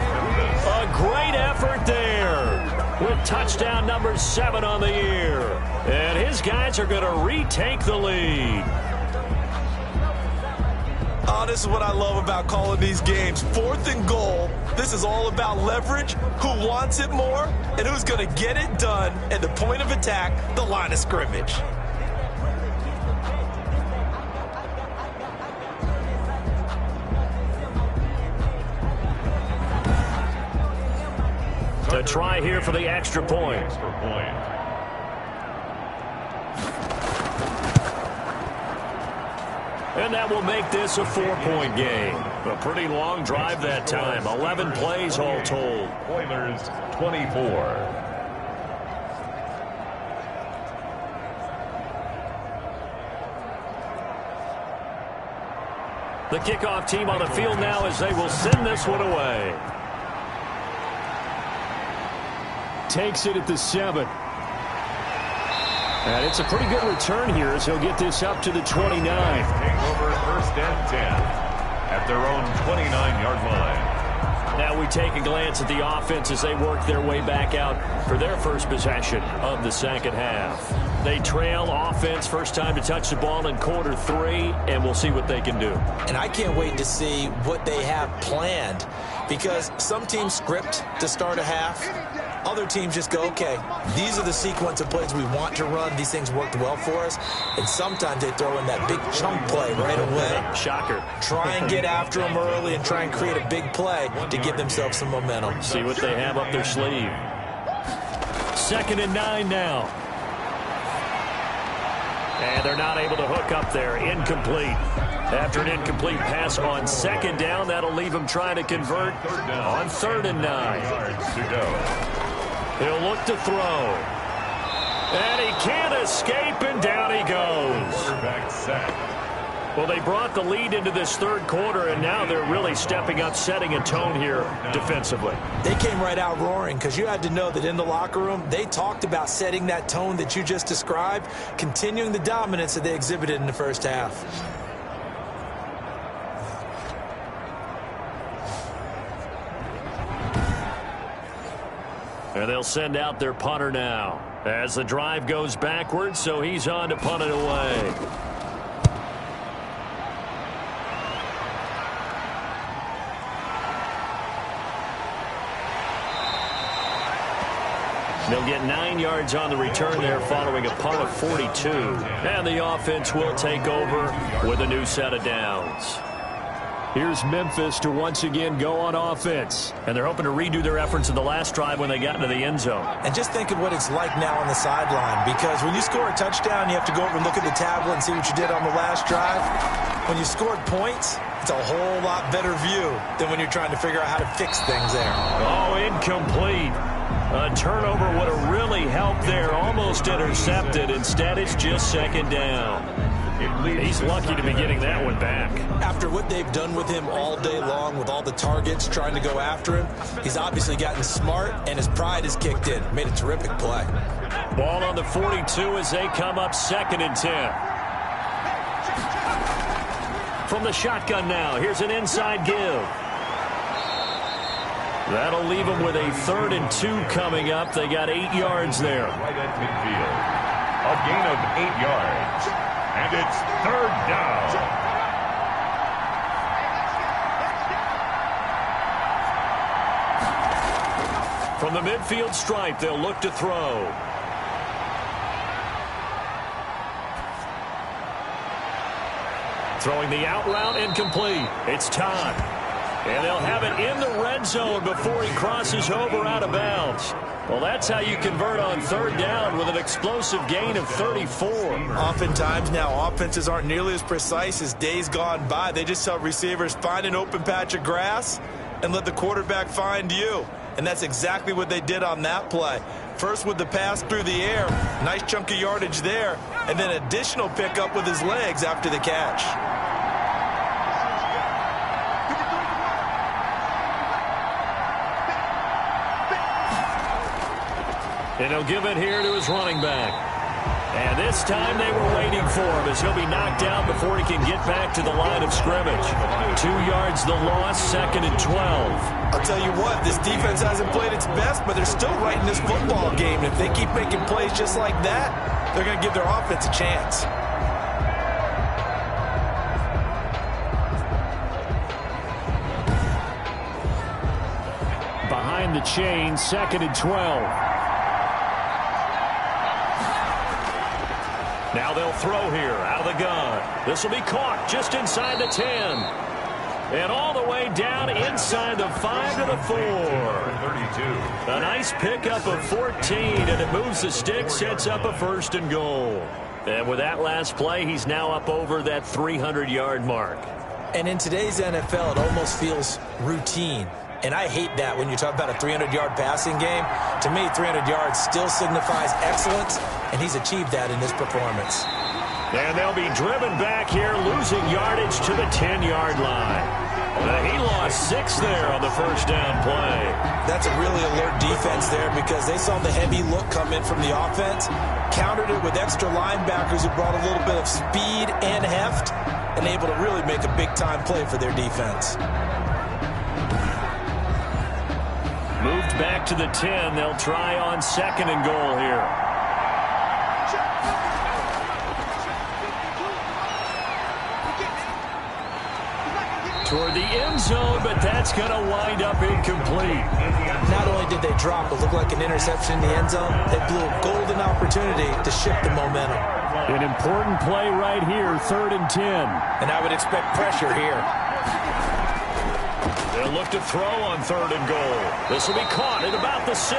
A great effort there with touchdown number 7 on the year. And his guys are going to retake the lead. Oh, this is what I love about calling these games. 4th and goal. This is all about leverage, who wants it more, and who's going to get it done at the point of attack, the line of scrimmage. A try here for the extra point. And that will make this a 4-point game. A pretty long drive that time. 11 plays all told. Oilers 24. The kickoff team on the field now as they will send this one away. Takes it at the 7. And it's a pretty good return here as he'll get this up to the 29. Take over first and 10 at their own 29-yard line. Now we take a glance at the offense as they work their way back out for their first possession of the second half. They trail offense first time to touch the ball in quarter 3, and we'll see what they can do. And I can't wait to see what they have planned, because some teams script to start a half. Other teams just go, okay, these are the sequence of plays we want to run. These things worked well for us. And sometimes they throw in that big chunk play right away. Shocker. Try and get after them early and try and create a big play to give themselves some momentum. See what they have up their sleeve. 2nd and 9 now. And they're not able to hook up there. Incomplete. After an incomplete pass on 2nd down, that'll leave him trying to convert on 3rd and 9. He'll look to throw. And he can't escape, and down he goes. Quarterback sack. Well, they brought the lead into this 3rd quarter, and now they're really stepping up, setting a tone here defensively. They came right out roaring, because you had to know that in the locker room, they talked about setting that tone that you just described, continuing the dominance that they exhibited in the first half. And they'll send out their punter now as the drive goes backwards, so he's on to punt it away. They'll get 9 yards on the return there following a punt of 42. And the offense will take over with a new set of downs. Here's Memphis to once again go on offense. And they're hoping to redo their efforts in the last drive when they got into the end zone. And just think of what it's like now on the sideline, because when you score a touchdown, you have to go over and look at the tablet and see what you did on the last drive. When you scored points, it's a whole lot better view than when you're trying to figure out how to fix things there. Oh, incomplete. A turnover would have really helped there. Almost intercepted. Instead, it's just 2nd down. He's lucky to be getting that one back. After what they've done with him all day long, with all the targets trying to go after him, he's obviously gotten smart, and his pride has kicked in. Made a terrific play. Ball on the 42 as they come up 2nd and 10. From the shotgun now, here's an inside give. That'll leave them with a 3rd and 2 coming up. They got 8 yards there. Right at midfield. A gain of 8 yards. And it's 3rd down. From the midfield stripe, they'll look to throw. Throwing the out route, incomplete. It's Todd. And they'll have it in the red zone before he crosses over out of bounds. Well, that's how you convert on 3rd down with an explosive gain of 34. Oftentimes now, offenses aren't nearly as precise as days gone by. They just tell receivers, find an open patch of grass and let the quarterback find you. And that's exactly what they did on that play. First with the pass through the air, nice chunk of yardage there, and then additional pickup with his legs after the catch. And he'll give it here to his running back. And this time they were waiting for him as he'll be knocked down before he can get back to the line of scrimmage. 2 yards the loss, 2nd and 12. I'll tell you what, this defense hasn't played its best, but they're still right in this football game. If they keep making plays just like that, they're going to give their offense a chance. Behind the chain, 2nd and 12. Now they'll throw here out of the gun. This will be caught just inside the 10. And all the way down inside the 5 to the 4. 32. A nice pickup of 14, and it moves the stick, sets up a 1st and goal. And with that last play, he's now up over that 300-yard mark. And in today's NFL, it almost feels routine. And I hate that when you talk about a 300-yard passing game. To me, 300 yards still signifies excellence, and he's achieved that in this performance. And they'll be driven back here, losing yardage to the 10-yard line. He lost 6 there on the 1st down play. That's a really alert defense there because they saw the heavy look come in from the offense, countered it with extra linebackers who brought a little bit of speed and heft, and able to really make a big-time play for their defense. Moved back to the 10. They'll try on 2nd and goal here. Toward the end zone, but that's going to wind up incomplete. Not only did they drop what looked like an interception in the end zone, they blew a golden opportunity to shift the momentum. An important play right here, 3rd and 10. And I would expect pressure here. They'll look to throw on 3rd and goal. This will be caught at about the 6.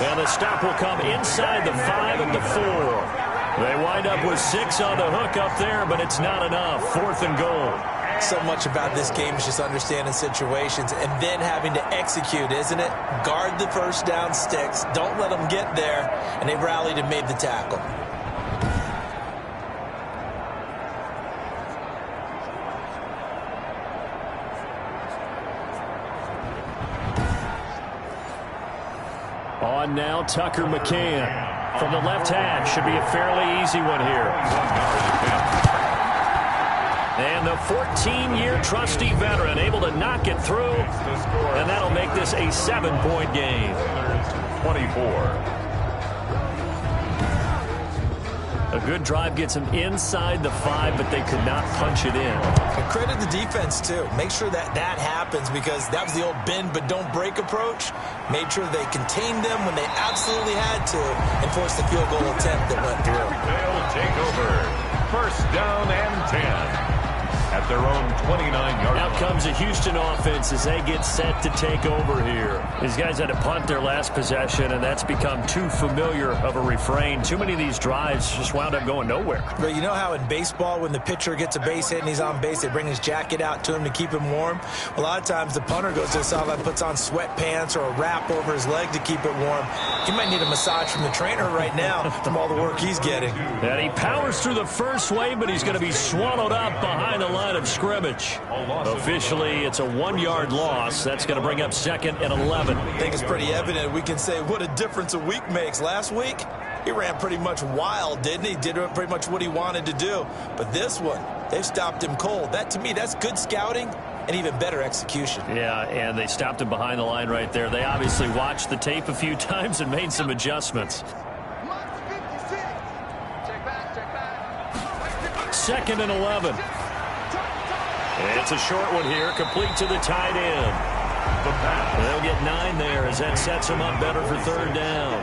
And the stop will come inside the 5 and the 4. They wind up with 6 on the hook up there, but it's not enough. 4th and goal. So much about this game is just understanding situations and then having to execute, isn't it? Guard the 1st down sticks. Don't let them get there. And they rallied and made the tackle. On now, Tucker McCann. From the left hash, should be a fairly easy one here. And the 14-year trusty veteran able to knock it through. And that'll make this a 7-point game. 24. A good drive gets them inside the 5, but they could not punch it in. And credit the defense, too. Make sure that happens because that was the old bend but don't break approach. Made sure they contained them when they absolutely had to and forced the field goal attempt that went through. They'll take over. 1st down and 10. At their own 29-yard line. Out comes a Houston offense as they get set to take over here. These guys had to punt their last possession, and that's become too familiar of a refrain. Too many of these drives just wound up going nowhere. But you know how in baseball, when the pitcher gets a base hit and he's on base, they bring his jacket out to him to keep him warm? A lot of times the punter goes to the sideline, puts on sweatpants or a wrap over his leg to keep it warm. He might need a massage from the trainer right now from all the work he's getting. And he powers through the first wave, but he's going to be swallowed up behind the line of scrimmage. Officially, it's a 1-yard loss. That's going to bring up 2nd and 11. I think it's pretty evident. We can say what a difference a week makes. Last week, he ran pretty much wild, didn't he? Did pretty much what he wanted to do. But this one, they've stopped him cold. That, to me, that's good scouting and even better execution. Yeah, and they stopped him behind the line right there. They obviously watched the tape a few times and made some adjustments. 2nd and 11. It's a short one here, complete to the tight end. They'll get 9 there as that sets them up better for 3rd down.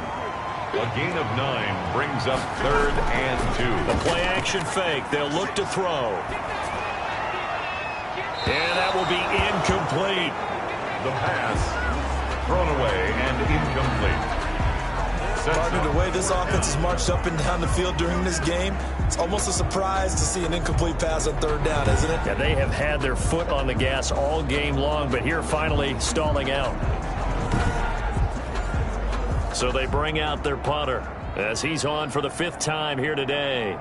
A gain of 9 brings up 3rd and 2. The play action fake. They'll look to throw. And that will be incomplete. The pass thrown away and incomplete. Partner, the way this offense has marched up and down the field during this game, it's almost a surprise to see an incomplete pass on 3rd down, isn't it? Yeah, they have had their foot on the gas all game long, but here finally stalling out. So they bring out their punter as he's on for the 5th time here today.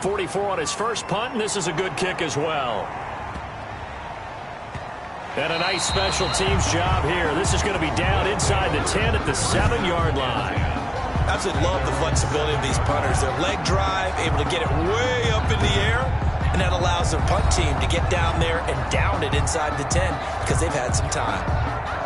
44 on his first punt, and this is a good kick as well. And a nice special teams job here. This is going to be down inside the 10 at the 7-yard line. Absolutely love the flexibility of these punters. Their leg drive, able to get it way up in the air, and that allows their punt team to get down there and down it inside the 10 because they've had some time.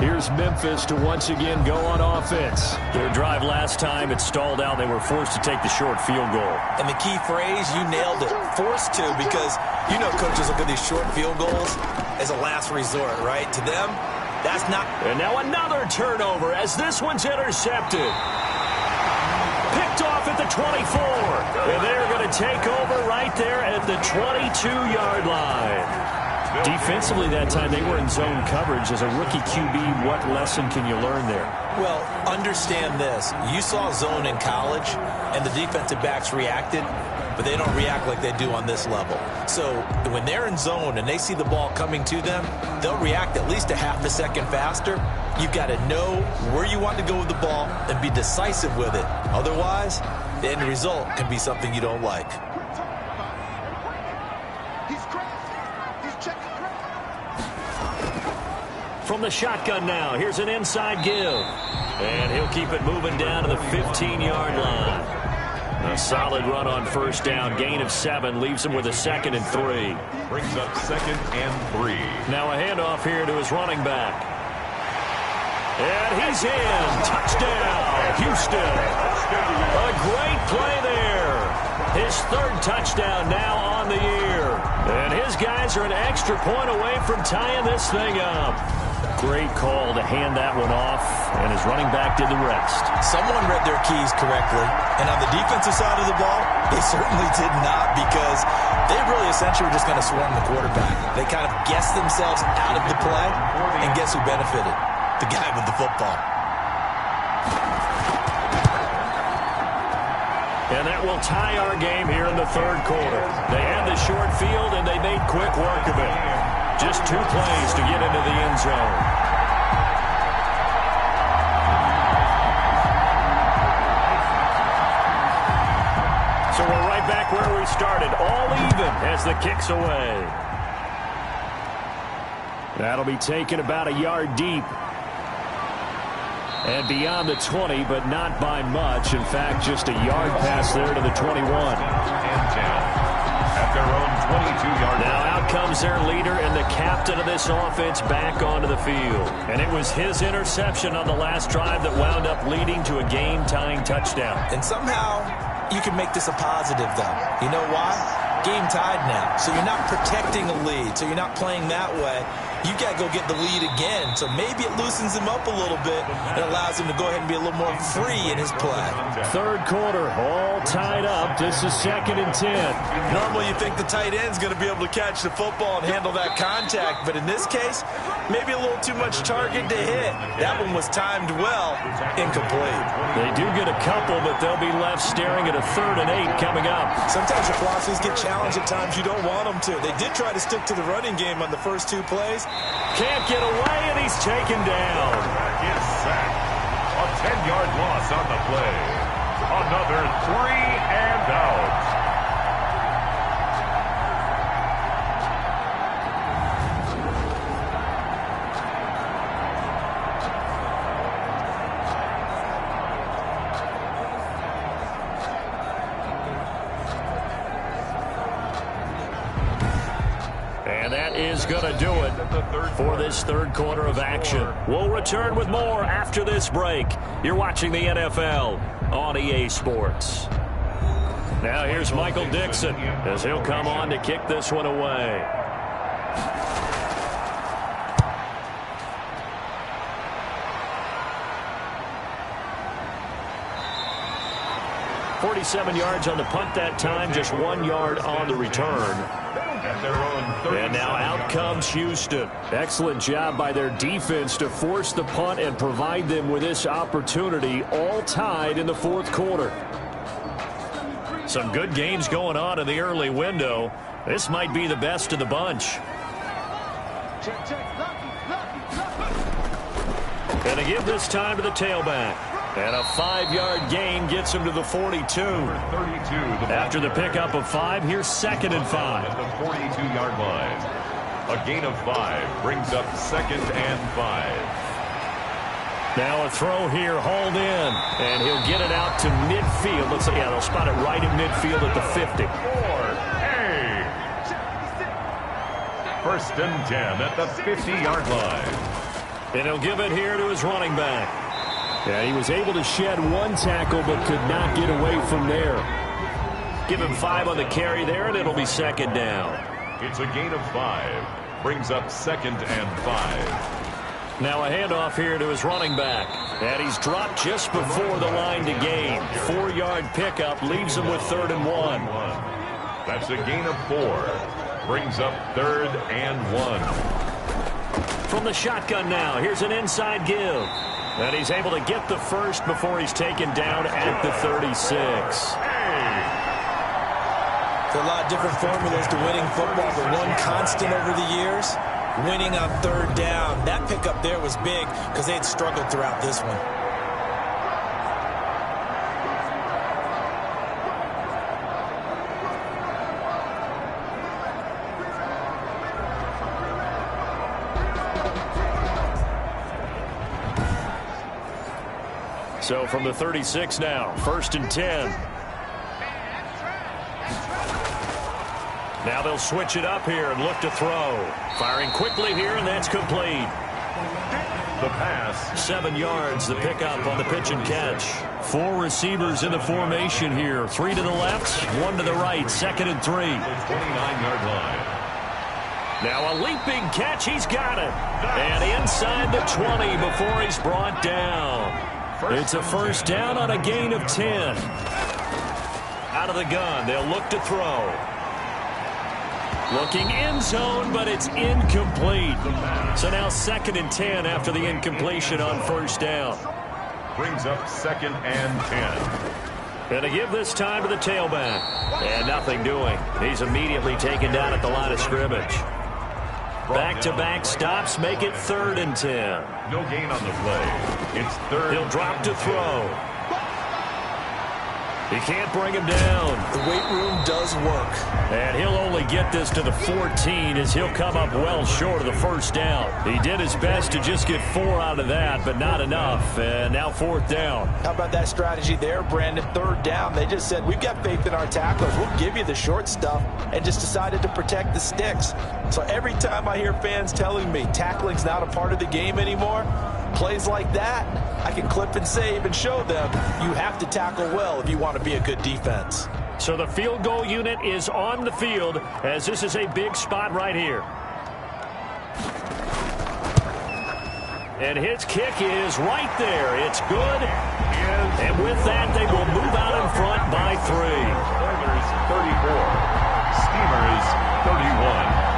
Here's Memphis to once again go on offense. Their drive last time, it stalled out. They were forced to take the short field goal. And the key phrase, you nailed it, forced to, because you know coaches look at these short field goals as a last resort, right? To them, that's not. And now another turnover as this one's intercepted. Picked off at the 24. And they're going to take over right there at the 22-yard line. Defensively that time, they were in zone coverage. As a rookie QB, what lesson can you learn there? Well, understand this. You saw zone in college, and the defensive backs reacted, but they don't react like they do on this level. So when they're in zone and they see the ball coming to them, they'll react at least a half a second faster. You've got to know where you want to go with the ball and be decisive with it. Otherwise, the end result can be something you don't like. From the shotgun now, here's an inside give. And he'll keep it moving down to the 15-yard line. A solid run on first down. Gain of 7 leaves him with a 2nd and 3. Brings up 2nd and 3. Now a handoff here to his running back. And he's in. Touchdown, Houston. A great play there. His 3rd touchdown now on the year. And his guys are an extra point away from tying this thing up. Great call to hand that one off, and his running back did the rest. Someone read their keys correctly, and on the defensive side of the ball, they certainly did not, because they really essentially were just going to swarm the quarterback. They kind of guessed themselves out of the play, and guess who benefited? The guy with the football. And that will tie our game here in the 3rd quarter. They had the short field, and they made quick work of it. Just 2 plays to get into the end zone. So we're right back where we started, all even as the kick's away. That'll be taken about a yard deep. And beyond the 20, but not by much. In fact, just a yard pass there to the 21. And 10. At their own 22-yard line. Now out comes their leader and the captain of this offense back onto the field. And it was his interception on the last drive that wound up leading to a game-tying touchdown. And somehow you can make this a positive, though. You know why? Game tied now. So you're not protecting a lead. So you're not playing that way. You've got to go get the lead again. So maybe it loosens him up a little bit and allows him to go ahead and be a little more free in his play. 3rd quarter, all tied up. This is 2nd and 10. Normally you think the tight end's going to be able to catch the football and handle that contact. But in this case, maybe a little too much target to hit. That one was timed well. Incomplete. They do get a couple, but they'll be left staring at a 3rd and 8 coming up. Sometimes your philosophies get challenged at times you don't want them to. They did try to stick to the running game on the first 2 plays. Can't get away, and he's taken down. That is sacked. A 10-yard loss on the play. Another 3 and out. And that is going to do it for this 3rd quarter of action. We'll return with more after this break. You're watching the NFL on EA Sports. Now here's Michael Dixon as he'll come on to kick this one away. .47 yards on the punt that time, just 1 yard on the return. And now out comes Houston. Excellent job by their defense to force the punt and provide them with this opportunity, all tied in the 4th quarter. Some good games going on in the early window. This might be the best of the bunch. And they give this time to the tailback. And a 5-yard gain gets him to the 42. After the pickup of 5, here's 2nd and 5. At the 42-yard line. A gain of 5 brings up 2nd and 5. Now a throw here, hauled in. And he'll get it out to midfield. Let's see, they'll spot it right in midfield at the 50. First and 10 at the 50-yard line. And he'll give it here to his running back. Yeah, he was able to shed 1 tackle but could not get away from there. Give him 5 on the carry there, and it'll be 2nd down. It's a gain of 5. Brings up 2nd and 5. Now a handoff here to his running back. And he's dropped just before the line to gain. 4-yard pickup leaves him with 3rd and 1. That's a gain of 4. Brings up 3rd and 1. From the shotgun now, here's an inside give. And he's able to get the first before he's taken down at the 36. There are a lot of different formulas to winning football, but one constant over the years, winning on 3rd down. That pickup there was big because they had struggled throughout this one. So from the 36 now, 1st and 10. Now they'll switch it up here and look to throw. Firing quickly here, and that's complete. The pass. 7 yards, the pickup on the pitch and catch. 4 receivers in the formation here. 3 to the left, 1 to the right. 2nd and 3. 29-yard line. Now a leaping catch. He's got it. And inside the 20 before he's brought down. It's a 1st down on a gain of 10. Out of the gun, they'll look to throw. Looking end zone, but it's incomplete. So now 2nd and 10 after the incompletion on 1st down. Brings up 2nd and 10. And to give this time to the tailback. And nothing doing. He's immediately taken down at the line of scrimmage. Back-to-back stops make it 3rd and 10. No gain on the play. It's 3rd. He'll drop to throw. He can't bring him down. The weight room does work. And he'll only get this to the 14 as he'll come up well short of the 1st down. He did his best to just get 4 out of that, but not enough. And now 4th down. How about that strategy there, Brandon? 3rd down. They just said, we've got faith in our tacklers. We'll give you the short stuff, and just decided to protect the sticks. So every time I hear fans telling me tackling's not a part of the game anymore, plays like that, I can clip and save and show them you have to tackle well if you want to be a good defense. So the field goal unit is on the field as this is a big spot right here. And his kick is right there. It's good. And with that, they will move out in front by 3. Oilers 34. Steamers 31.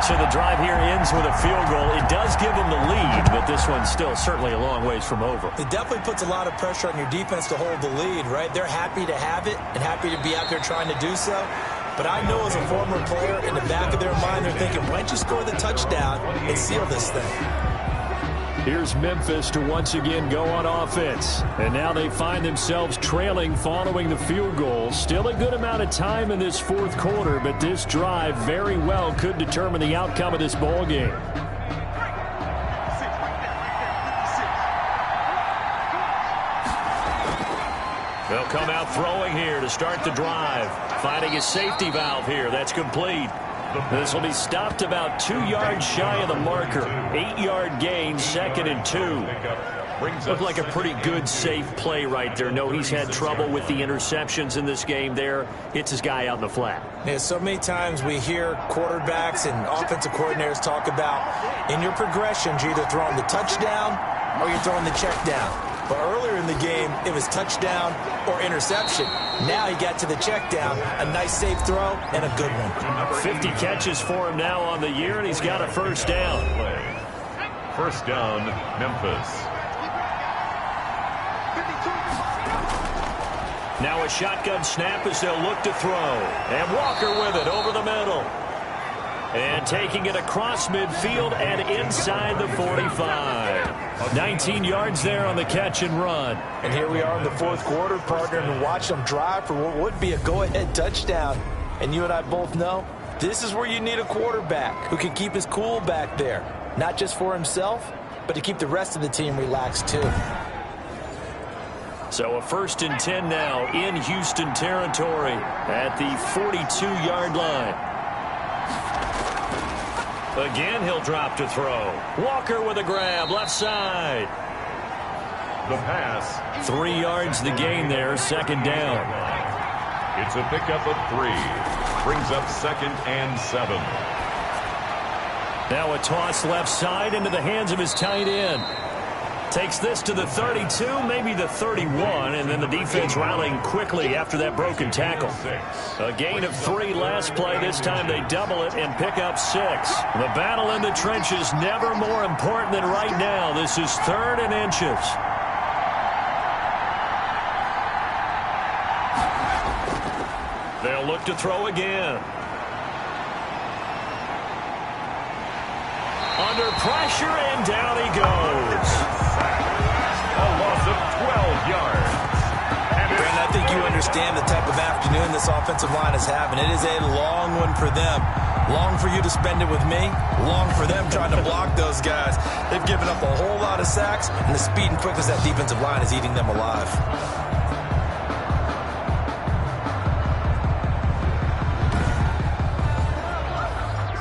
So the drive here ends with a field goal. It does give them the lead, but this one's still certainly a long ways from over. It definitely puts a lot of pressure on your defense to hold the lead, right? They're happy to have it and happy to be out there trying to do so. But I know as a former player, in the back of their mind, they're thinking, why don't you score the touchdown and seal this thing? Here's Memphis to once again go on offense. And now they find themselves trailing following the field goal. Still a good amount of time in this 4th quarter, but this drive very well could determine the outcome of this ball game. They'll come out throwing here to start the drive. Finding a safety valve here. That's complete. This will be stopped about 2 yards shy of the marker. 8-yard gain, 2nd and 2. Looked like a pretty good, safe play right there. No, he's had trouble with the interceptions in this game there. Hits his guy out in the flat. Yeah, so many times we hear quarterbacks and offensive coordinators talk about in your progressions, you're either throwing the touchdown or you're throwing the check down. But earlier in the game, it was touchdown or interception. Now he got to the check down, a nice safe throw, and a good one. 50 catches for him now on the year, and he's got a 1st down. 1st down, Memphis. Now a shotgun snap as they'll look to throw. And Walker with it over the middle. And taking it across midfield and inside the 45. 19 yards there on the catch and run. And here we are in the 4th quarter, partner, and watch them drive for what would be a go-ahead touchdown. And you and I both know this is where you need a quarterback who can keep his cool back there. Not just for himself, but to keep the rest of the team relaxed too. So a 1st and 10 now in Houston territory at the 42-yard line. Again, he'll drop to throw. Walker with a grab, left side. The pass. 3 yards the gain there, 2nd down. It's a pickup of 3. Brings up 2nd and 7. Now a toss left side into the hands of his tight end. Takes this to the 32, maybe the 31, and then the defense rallying quickly after that broken tackle. A gain of 3 last play. This time they double it and pick up 6. The battle in the trenches never more important than right now. This is 3rd and inches. They'll look to throw again. Under pressure, and down he goes. A loss of 12 yards. And I think you understand the type of afternoon this offensive line is having. It is a long one for them. Long for you to spend it with me. Long for them trying to block those guys. They've given up a whole lot of sacks, and the speed and quickness of that defensive line is eating them alive.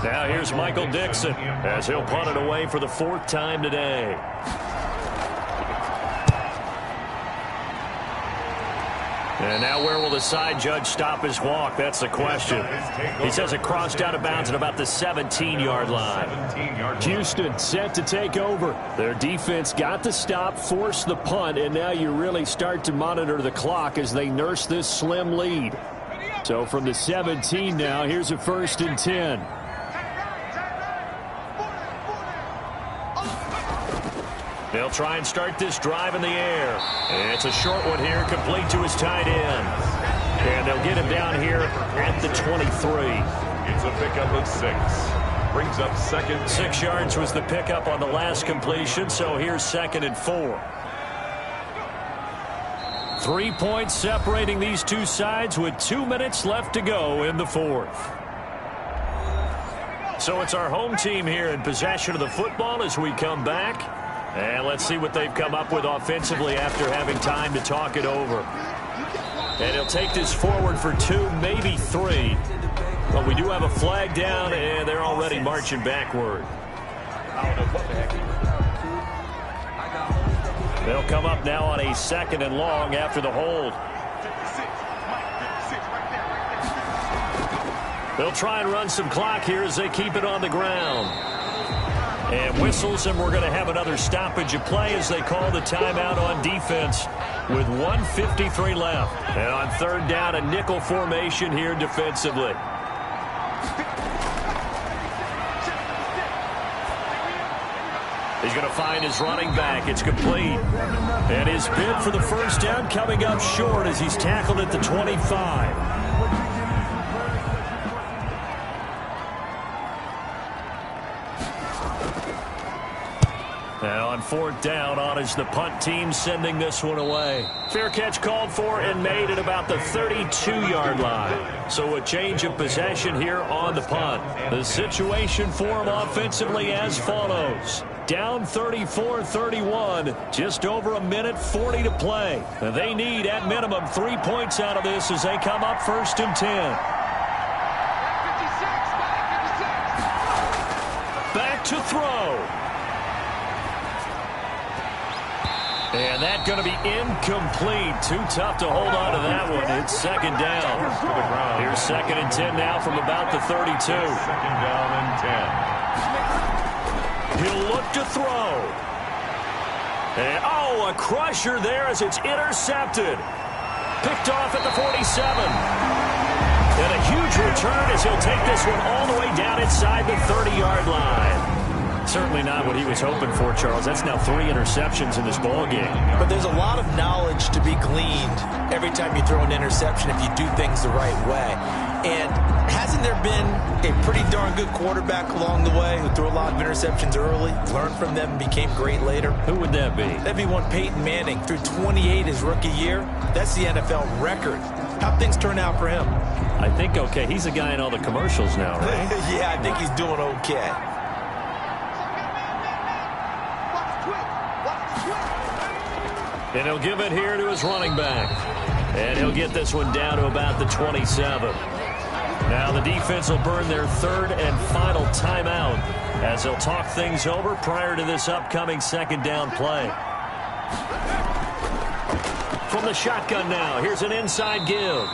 Now here's Michael Dixon as he'll punt it away for the 4th time today. And now where will the side judge stop his walk? That's the question. He says it crossed out of bounds at about the 17-yard line. Houston set to take over. Their defense got the stop, forced the punt, and now you really start to monitor the clock as they nurse this slim lead. So from the 17 now, here's a 1st and 10. They'll try and start this drive in the air. It's a short one here, complete to his tight end. And they'll get him down here at the 23. It's a pickup of 6. Brings up 2nd. 6 yards was the pickup on the last completion, so here's 2nd and 4. 3 points separating these two sides with 2 minutes left to go in the 4th. So it's our home team here in possession of the football as we come back. And let's see what they've come up with offensively after having time to talk it over. And he'll take this forward for 2, maybe 3. But we do have a flag down, and they're already marching backward. They'll come up now on a 2nd and long after the hold. They'll try and run some clock here as they keep it on the ground. And whistles, and we're going to have another stoppage of play as they call the timeout on defense with 1:53 left. And on 3rd down, a nickel formation here defensively. He's going to find his running back. It's complete. And his bid for the 1st down coming up short as he's tackled at the 25. Now on 4th down, on is the punt team sending this one away. Fair catch called for and made at about the 32-yard line. So a change of possession here on the punt. The situation for them offensively as follows. Down 34-31, just over a minute 40 to play. They need at minimum 3 points out of this as they come up 1st and 10. Back to throw. And that's going to be incomplete. Too tough to hold on to that one. It's 2nd down. Here's 2nd and 10 now from about the 32. 2nd down and 10. He'll look to throw. And, a crusher there as it's intercepted. Picked off at the 47. And a huge return as he'll take this one all the way down inside the 30-yard line. Certainly not what he was hoping for, Charles. That's now 3 interceptions in this ballgame. But there's a lot of knowledge to be gleaned every time you throw an interception if you do things the right way. And hasn't there been a pretty darn good quarterback along the way who threw a lot of interceptions early, learned from them, and became great later? Who would that be? That'd be one Peyton Manning. Threw 28 his rookie year. That's the NFL record. How'd things turn out for him? I think okay. He's a guy in all the commercials now, right? Yeah, I think he's doing okay. And he'll give it here to his running back. And he'll get this one down to about the 27. Now the defense will burn their 3rd and final timeout as they'll talk things over prior to this upcoming 2nd down play. From the shotgun now, here's an inside give.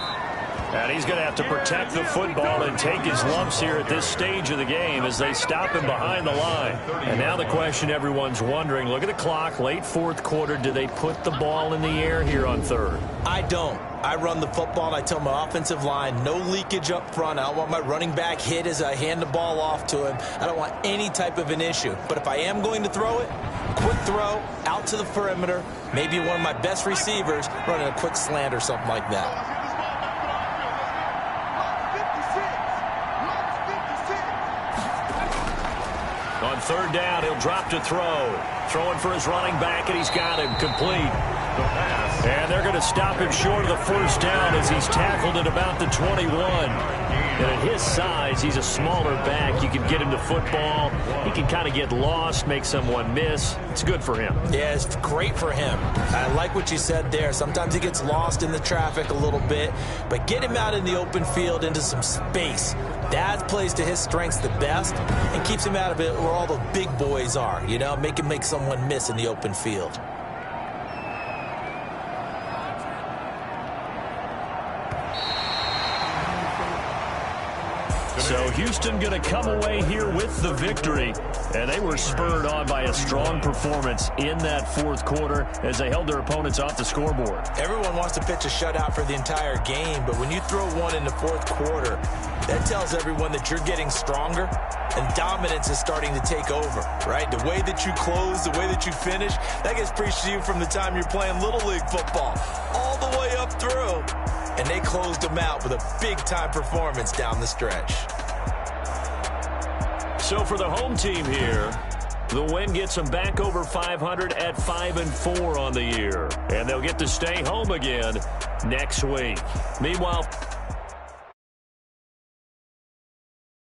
And he's going to have to protect the football and take his lumps here at this stage of the game as they stop him behind the line. And now the question everyone's wondering, look at the clock, late fourth quarter, do they put the ball in the air here on third? I don't. I run the football, and I tell my offensive line, no leakage up front. I don't want my running back hit as I hand the ball off to him. I don't want any type of an issue. But if I am going to throw it, quick throw, out to the perimeter, maybe one of my best receivers running a quick slant or something like that. On third down, he'll drop to throw. Throwing for his running back, and he's got him complete. And they're going to stop him short of the first down as he's tackled at about the 21. And at his size, he's a smaller back. You can get him to football. He can kind of get lost, make someone miss. It's good for him. Yeah, it's great for him. I like what you said there. Sometimes he gets lost in the traffic a little bit, but get him out in the open field into some space. That plays to his strengths the best and keeps him out of it where all the big boys are, you know, make someone miss in the open field. So Houston going to come away here with the victory, and they were spurred on by a strong performance in that fourth quarter as they held their opponents off the scoreboard. Everyone wants to pitch a shutout for the entire game, but when you throw one in the fourth quarter, that tells everyone that you're getting stronger and dominance is starting to take over, right? The way that you close, the way that you finish, that gets preached to you from the time you're playing Little League football all the way up through. And they closed them out with a big-time performance down the stretch. So for the home team here, the win gets them back over 500 at 5-4 on the year. And they'll get to stay home again next week. Meanwhile,